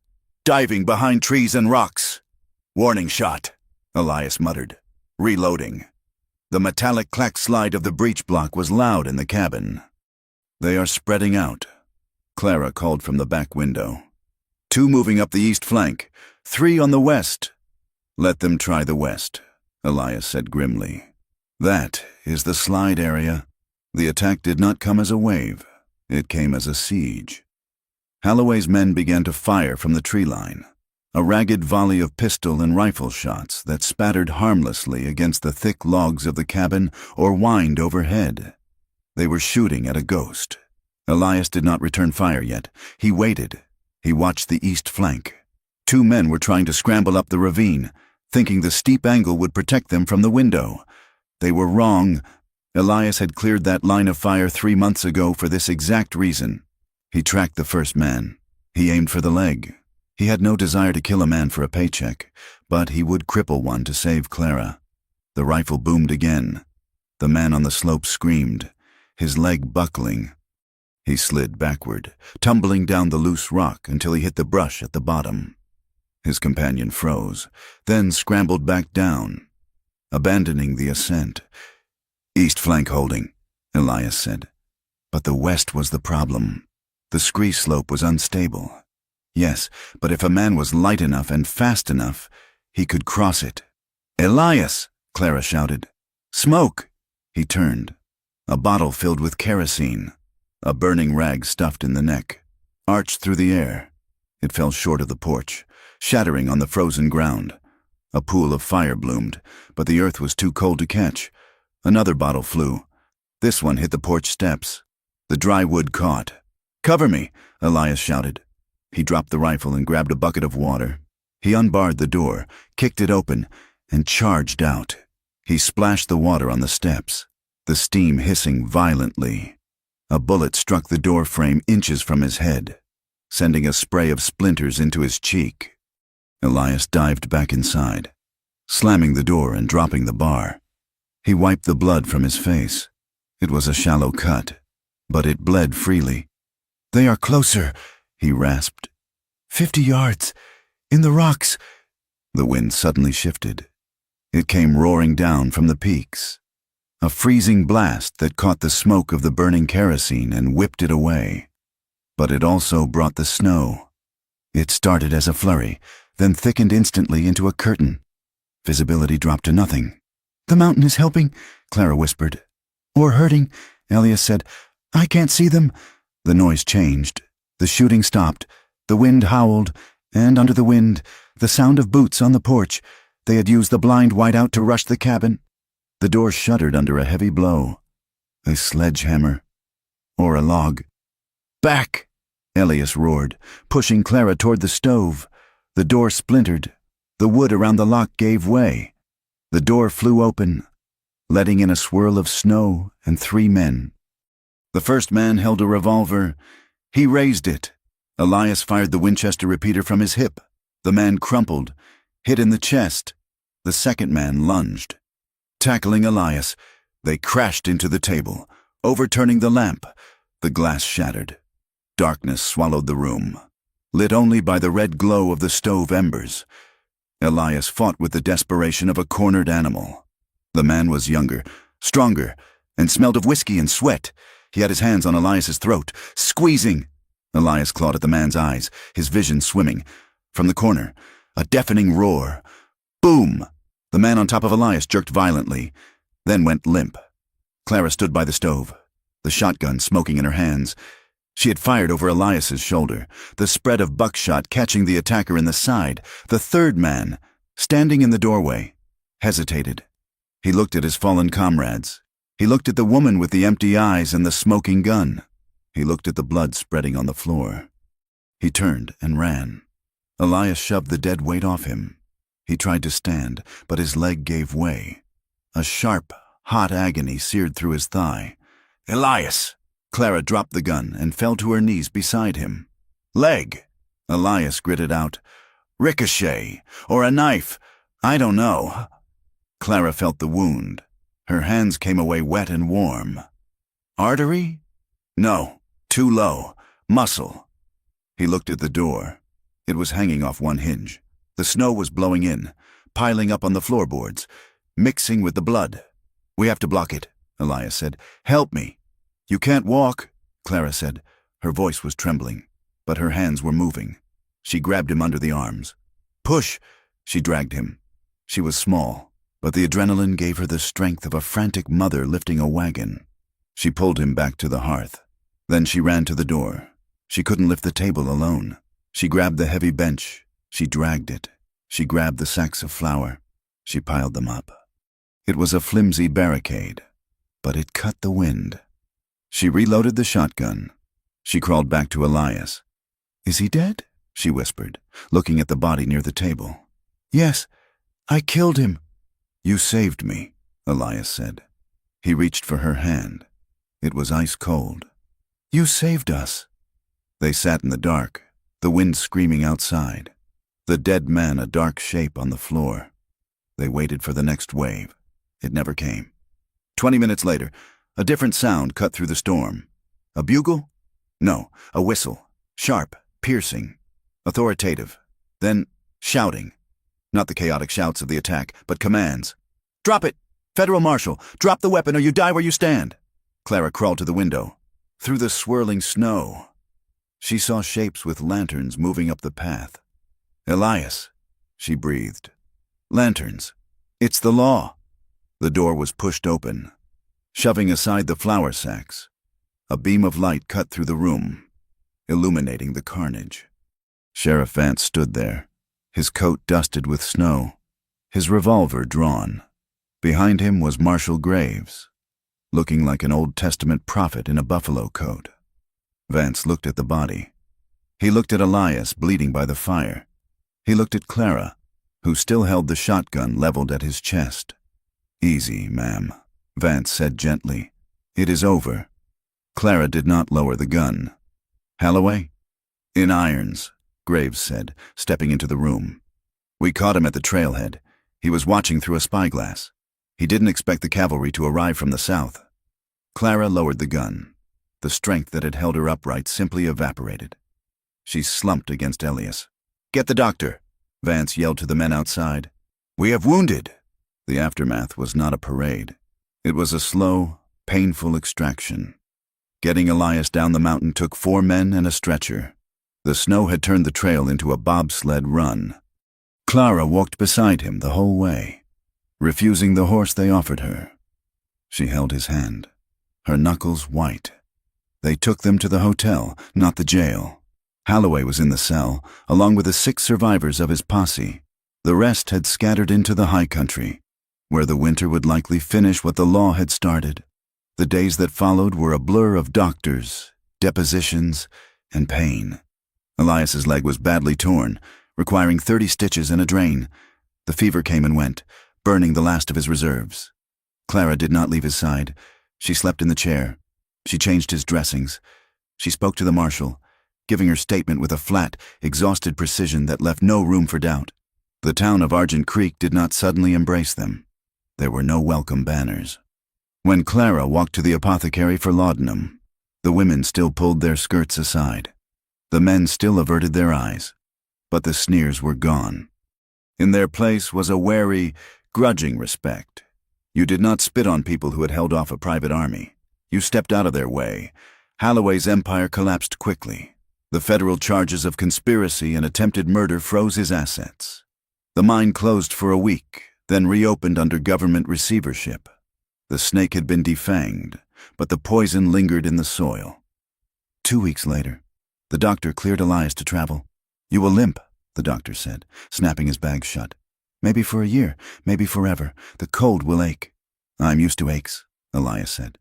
diving behind trees and rocks. "Warning shot," Elias muttered, reloading. The metallic clack slide of the breech block was loud in the cabin. "They are spreading out," Clara called from the back window. "2 moving up the east flank, 3 on the west." "Let them try the west," Elias said grimly. "That is the slide area." The attack did not come as a wave. It came as a siege. Holloway's men began to fire from the tree line, a ragged volley of pistol and rifle shots that spattered harmlessly against the thick logs of the cabin or whined overhead. They were shooting at a ghost. Elias did not return fire yet. He waited. He watched the east flank. 2 men were trying to scramble up the ravine, thinking the steep angle would protect them from the window. They were wrong. Elias had cleared that line of fire 3 months ago for this exact reason. He tracked the first man. He aimed for the leg. He had no desire to kill a man for a paycheck, but he would cripple one to save Clara. The rifle boomed again. The man on the slope screamed, his leg buckling. He slid backward, tumbling down the loose rock until he hit the brush at the bottom. His companion froze, then scrambled back down, abandoning the ascent. "East flank holding," Elias said. But the west was the problem. The scree slope was unstable. Yes, but if a man was light enough and fast enough, he could cross it. "Elias!" Clara shouted. "Smoke!" He turned. A bottle filled with kerosene, a burning rag stuffed in the neck, arched through the air. It fell short of the porch, shattering on the frozen ground. A pool of fire bloomed, but the earth was too cold to catch. Another bottle flew. This one hit the porch steps. The dry wood caught. "Cover me!" Elias shouted. He dropped the rifle and grabbed a bucket of water. He unbarred the door, kicked it open, and charged out. He splashed the water on the steps, the steam hissing violently. A bullet struck the door frame inches from his head, sending a spray of splinters into his cheek. Elias dived back inside, slamming the door and dropping the bar. He wiped the blood from his face. It was a shallow cut, but it bled freely. "They are closer," he rasped. 50 yards. In the rocks." The wind suddenly shifted. It came roaring down from the peaks. A freezing blast that caught the smoke of the burning kerosene and whipped it away. But it also brought the snow. It started as a flurry, then thickened instantly into a curtain. Visibility dropped to nothing. "The mountain is helping," Clara whispered. "Or hurting," Elias said. "I can't see them." The noise changed. The shooting stopped. The wind howled, and under the wind, the sound of boots on the porch. They had used the blind whiteout to rush the cabin. The door shuddered under a heavy blow. A sledgehammer. Or a log. "Back!" Elias roared, pushing Clara toward the stove. The door splintered. The wood around the lock gave way. The door flew open, letting in a swirl of snow and 3 men. The first man held a revolver. He raised it. Elias fired the Winchester repeater from his hip. The man crumpled, hit in the chest. The second man lunged. Tackling Elias, they crashed into the table, overturning the lamp. The glass shattered. Darkness swallowed the room, lit only by the red glow of the stove embers. Elias fought with the desperation of a cornered animal. The man was younger, stronger, and smelled of whiskey and sweat. He had his hands on Elias's throat, squeezing. Elias clawed at the man's eyes, his vision swimming. From the corner, a deafening roar. Boom! The man on top of Elias jerked violently, then went limp. Clara stood by the stove, the shotgun smoking in her hands. She had fired over Elias's shoulder, the spread of buckshot catching the attacker in the side. The third man, standing in the doorway, hesitated. He looked at his fallen comrades. He looked at the woman with the empty eyes and the smoking gun. He looked at the blood spreading on the floor. He turned and ran. Elias shoved the dead weight off him. He tried to stand, but his leg gave way. A sharp, hot agony seared through his thigh. "Elias!" Clara dropped the gun and fell to her knees beside him. "Leg!" Elias gritted out. "Ricochet! Or a knife! I don't know." Clara felt the wound. Her hands came away wet and warm. "Artery? No, too low. Muscle." He looked at the door. It was hanging off one hinge. The snow was blowing in, piling up on the floorboards, mixing with the blood. "We have to block it," Elias said. "Help me." "You can't walk," Clara said. Her voice was trembling, but her hands were moving. She grabbed him under the arms. "Push!" She dragged him. She was small, but the adrenaline gave her the strength of a frantic mother lifting a wagon. She pulled him back to the hearth. Then she ran to the door. She couldn't lift the table alone. She grabbed the heavy bench. She dragged it. She grabbed the sacks of flour. She piled them up. It was a flimsy barricade, but it cut the wind. She reloaded the shotgun. She crawled back to Elias. "Is he dead?" she whispered, looking at the body near the table. "Yes, I killed him." "You saved me," Elias said. He reached for her hand. It was ice cold. "You saved us." They sat in the dark, the wind screaming outside. The dead man a dark shape on the floor. They waited for the next wave. It never came. 20 minutes later, a different sound cut through the storm. A bugle? No, a whistle. Sharp, piercing, authoritative. Then shouting. Not the chaotic shouts of the attack, but commands. "Drop it! Federal Marshal, drop the weapon or you die where you stand!" Clara crawled to the window. Through the swirling snow, she saw shapes with lanterns moving up the path. "Elias," she breathed. "Lanterns. It's the law." The door was pushed open, shoving aside the flour sacks. A beam of light cut through the room, illuminating the carnage. Sheriff Vance stood there, his coat dusted with snow, his revolver drawn. Behind him was Marshal Graves, looking like an Old Testament prophet in a buffalo coat. Vance looked at the body. He looked at Elias bleeding by the fire. He looked at Clara, who still held the shotgun leveled at his chest. "Easy, ma'am," Vance said gently. "It is over." Clara did not lower the gun. "Holloway?" "In irons," Graves said, stepping into the room. "We caught him at the trailhead. He was watching through a spyglass. He didn't expect the cavalry to arrive from the south." Clara lowered the gun. The strength that had held her upright simply evaporated. She slumped against Elias. "Get the doctor," Vance yelled to the men outside. "We have wounded." The aftermath was not a parade. It was a slow, painful extraction. Getting Elias down the mountain took 4 men and a stretcher. The snow had turned the trail into a bobsled run. Clara walked beside him the whole way, refusing the horse they offered her. She held his hand, her knuckles white. They took them to the hotel, not the jail. Holloway was in the cell, along with the 6 survivors of his posse. The rest had scattered into the high country, where the winter would likely finish what the law had started. The days that followed were a blur of doctors, depositions, and pain. Elias's leg was badly torn, requiring 30 stitches and a drain. The fever came and went, burning the last of his reserves. Clara did not leave his side. She slept in the chair. She changed his dressings. She spoke to the marshal, giving her statement with a flat, exhausted precision that left no room for doubt. The town of Argent Creek did not suddenly embrace them. There were no welcome banners. When Clara walked to the apothecary for laudanum, the women still pulled their skirts aside. The men still averted their eyes, but the sneers were gone. In their place was a wary, grudging respect. You did not spit on people who had held off a private army. You stepped out of their way. Holloway's empire collapsed quickly. The federal charges of conspiracy and attempted murder froze his assets. The mine closed for a week, then reopened under government receivership. The snake had been defanged, but the poison lingered in the soil. 2 weeks later, the doctor cleared Elias to travel. "You will limp," the doctor said, snapping his bag shut. "Maybe for a year, maybe forever. The cold will ache." "I'm used to aches," Elias said.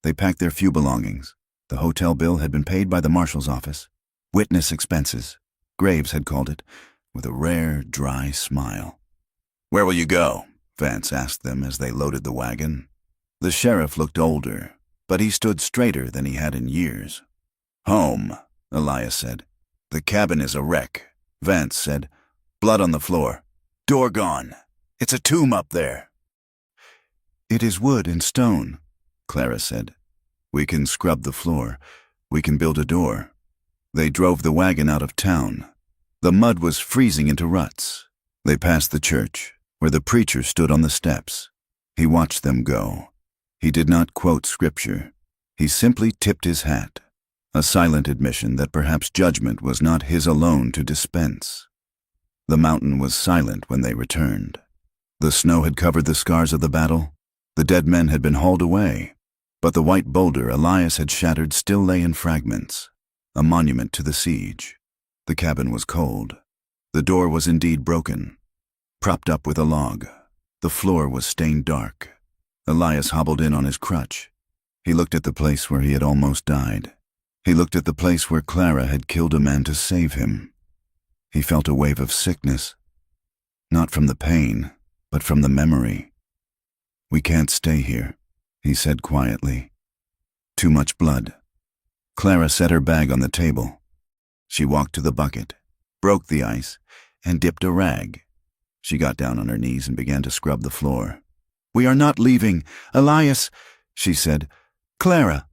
They packed their few belongings. The hotel bill had been paid by the marshal's office. "Witness expenses," Graves had called it, with a rare, dry smile. "Where will you go?" Vance asked them as they loaded the wagon. The sheriff looked older, but he stood straighter than he had in years. "Home," Elias said. "The cabin is a wreck," Vance said. "Blood on the floor. Door gone. It's a tomb up there." "It is wood and stone," Clara said. "We can scrub the floor. We can build a door." They drove the wagon out of town. The mud was freezing into ruts. They passed the church, where the preacher stood on the steps. He watched them go. He did not quote scripture. He simply tipped his hat, a silent admission that perhaps judgment was not his alone to dispense. The mountain was silent when they returned. The snow had covered the scars of the battle. The dead men had been hauled away, but the white boulder Elias had shattered still lay in fragments, a monument to the siege. The cabin was cold. The door was indeed broken, propped up with a log. The floor was stained dark. Elias hobbled in on his crutch. He looked at the place where he had almost died. He looked at the place where Clara had killed a man to save him. He felt a wave of sickness, not from the pain, but from the memory. "We can't stay here," he said quietly. "Too much blood." Clara set her bag on the table. She walked to the bucket, broke the ice, and dipped a rag. She got down on her knees and began to scrub the floor. "We are not leaving, Elias," she said. "Clara."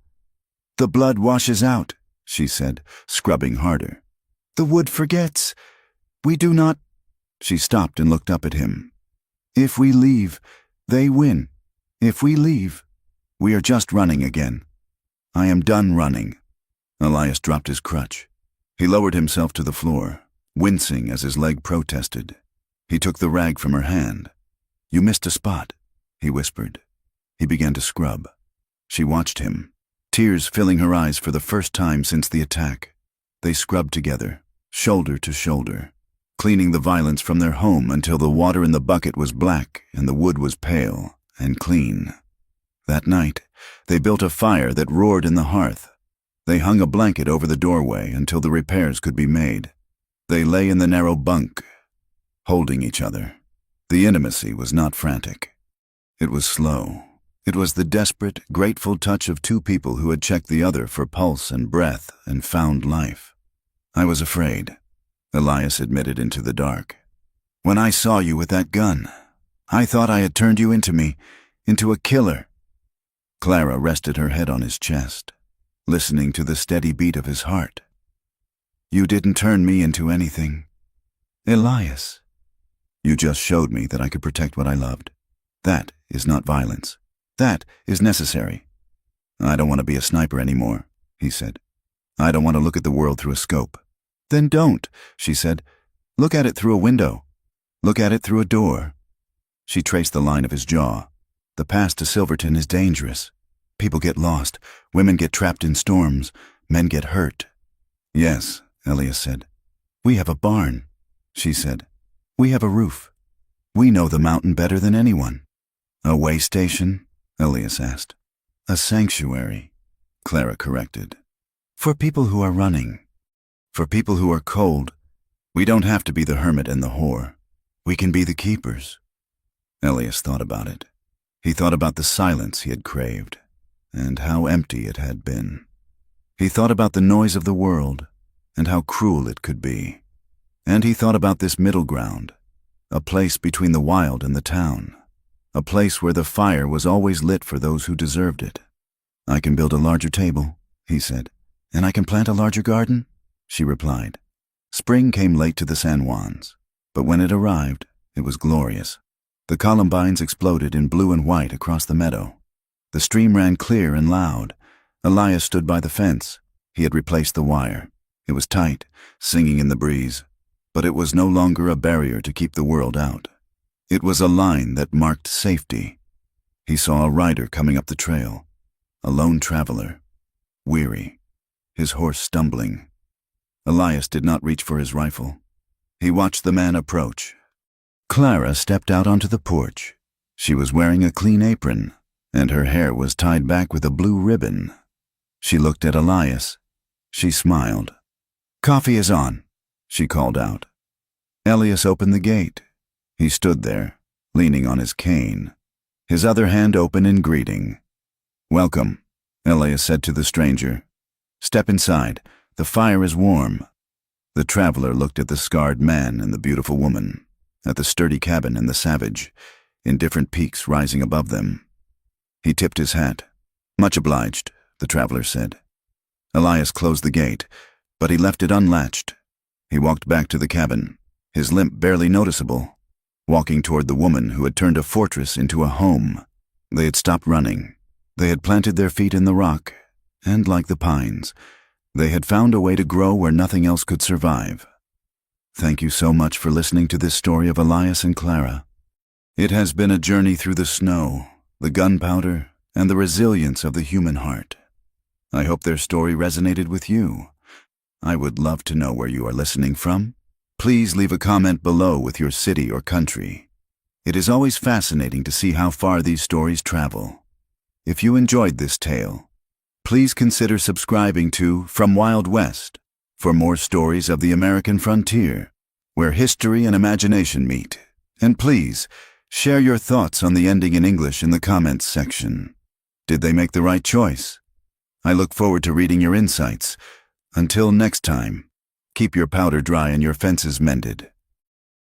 "The blood washes out," she said, scrubbing harder. "The wood forgets. We do not—" She stopped and looked up at him. "If we leave, they win. If we leave, we are just running again. I am done running." Elias dropped his crutch. He lowered himself to the floor, wincing as his leg protested. He took the rag from her hand. "You missed a spot," he whispered. He began to scrub. She watched him, tears filling her eyes for the first time since the attack. They scrubbed together, shoulder to shoulder, cleaning the violence from their home until the water in the bucket was black and the wood was pale and clean. That night, they built a fire that roared in the hearth. They hung a blanket over the doorway until the repairs could be made. They lay in the narrow bunk, holding each other. The intimacy was not frantic. It was slow. It was the desperate, grateful touch of two people who had checked the other for pulse and breath and found life. "I was afraid," Elias admitted into the dark. "When I saw you with that gun, I thought I had turned you into me, into a killer." Clara rested her head on his chest, listening to the steady beat of his heart. "You didn't turn me into anything, Elias. You just showed me that I could protect what I loved. That is not violence. That is necessary." "I don't want to be a sniper anymore," he said. "I don't want to look at the world through a scope." "Then don't," she said. "Look at it through a window. Look at it through a door." She traced the line of his jaw. "The path to Silverton is dangerous. People get lost. Women get trapped in storms. Men get hurt." "Yes," Elias said. "We have a barn," she said. "We have a roof. We know the mountain better than anyone." "A way station?" Elias asked. "A sanctuary," Clara corrected. "For people who are running. For people who are cold. We don't have to be the hermit and the whore. We can be the keepers." Elias thought about it. He thought about the silence he had craved, and how empty it had been. He thought about the noise of the world, and how cruel it could be. And he thought about this middle ground, a place between the wild and the town, a place where the fire was always lit for those who deserved it. "I can build a larger table," he said. "And I can plant a larger garden," she replied. Spring came late to the San Juans, but when it arrived, it was glorious. The columbines exploded in blue and white across the meadow. The stream ran clear and loud. Elias stood by the fence. He had replaced the wire. It was tight, singing in the breeze, but it was no longer a barrier to keep the world out. It was a line that marked safety. He saw a rider coming up the trail, a lone traveler, weary, his horse stumbling. Elias did not reach for his rifle. He watched the man approach. Clara stepped out onto the porch. She was wearing a clean apron, and her hair was tied back with a blue ribbon. She looked at Elias. She smiled. "Coffee is on," she called out. Elias opened the gate. He stood there, leaning on his cane, his other hand open in greeting. "Welcome," Elias said to the stranger. "Step inside. The fire is warm." The traveler looked at the scarred man and the beautiful woman, at the sturdy cabin and the savage, in different peaks rising above them. He tipped his hat. "Much obliged," the traveler said. Elias closed the gate, but he left it unlatched. He walked back to the cabin, his limp barely noticeable, walking toward the woman who had turned a fortress into a home. They had stopped running. They had planted their feet in the rock, and like the pines, they had found a way to grow where nothing else could survive. Thank you so much for listening to this story of Elias and Clara. It has been a journey through the snow, the gunpowder, and the resilience of the human heart. I hope their story resonated with you. I would love to know where you are listening from. Please leave a comment below with your city or country. It is always fascinating to see how far these stories travel. If you enjoyed this tale, please consider subscribing to From Wild West for more stories of the American frontier, where history and imagination meet. And please, share your thoughts on the ending in English in the comments section. Did they make the right choice? I look forward to reading your insights. Until next time, keep your powder dry and your fences mended.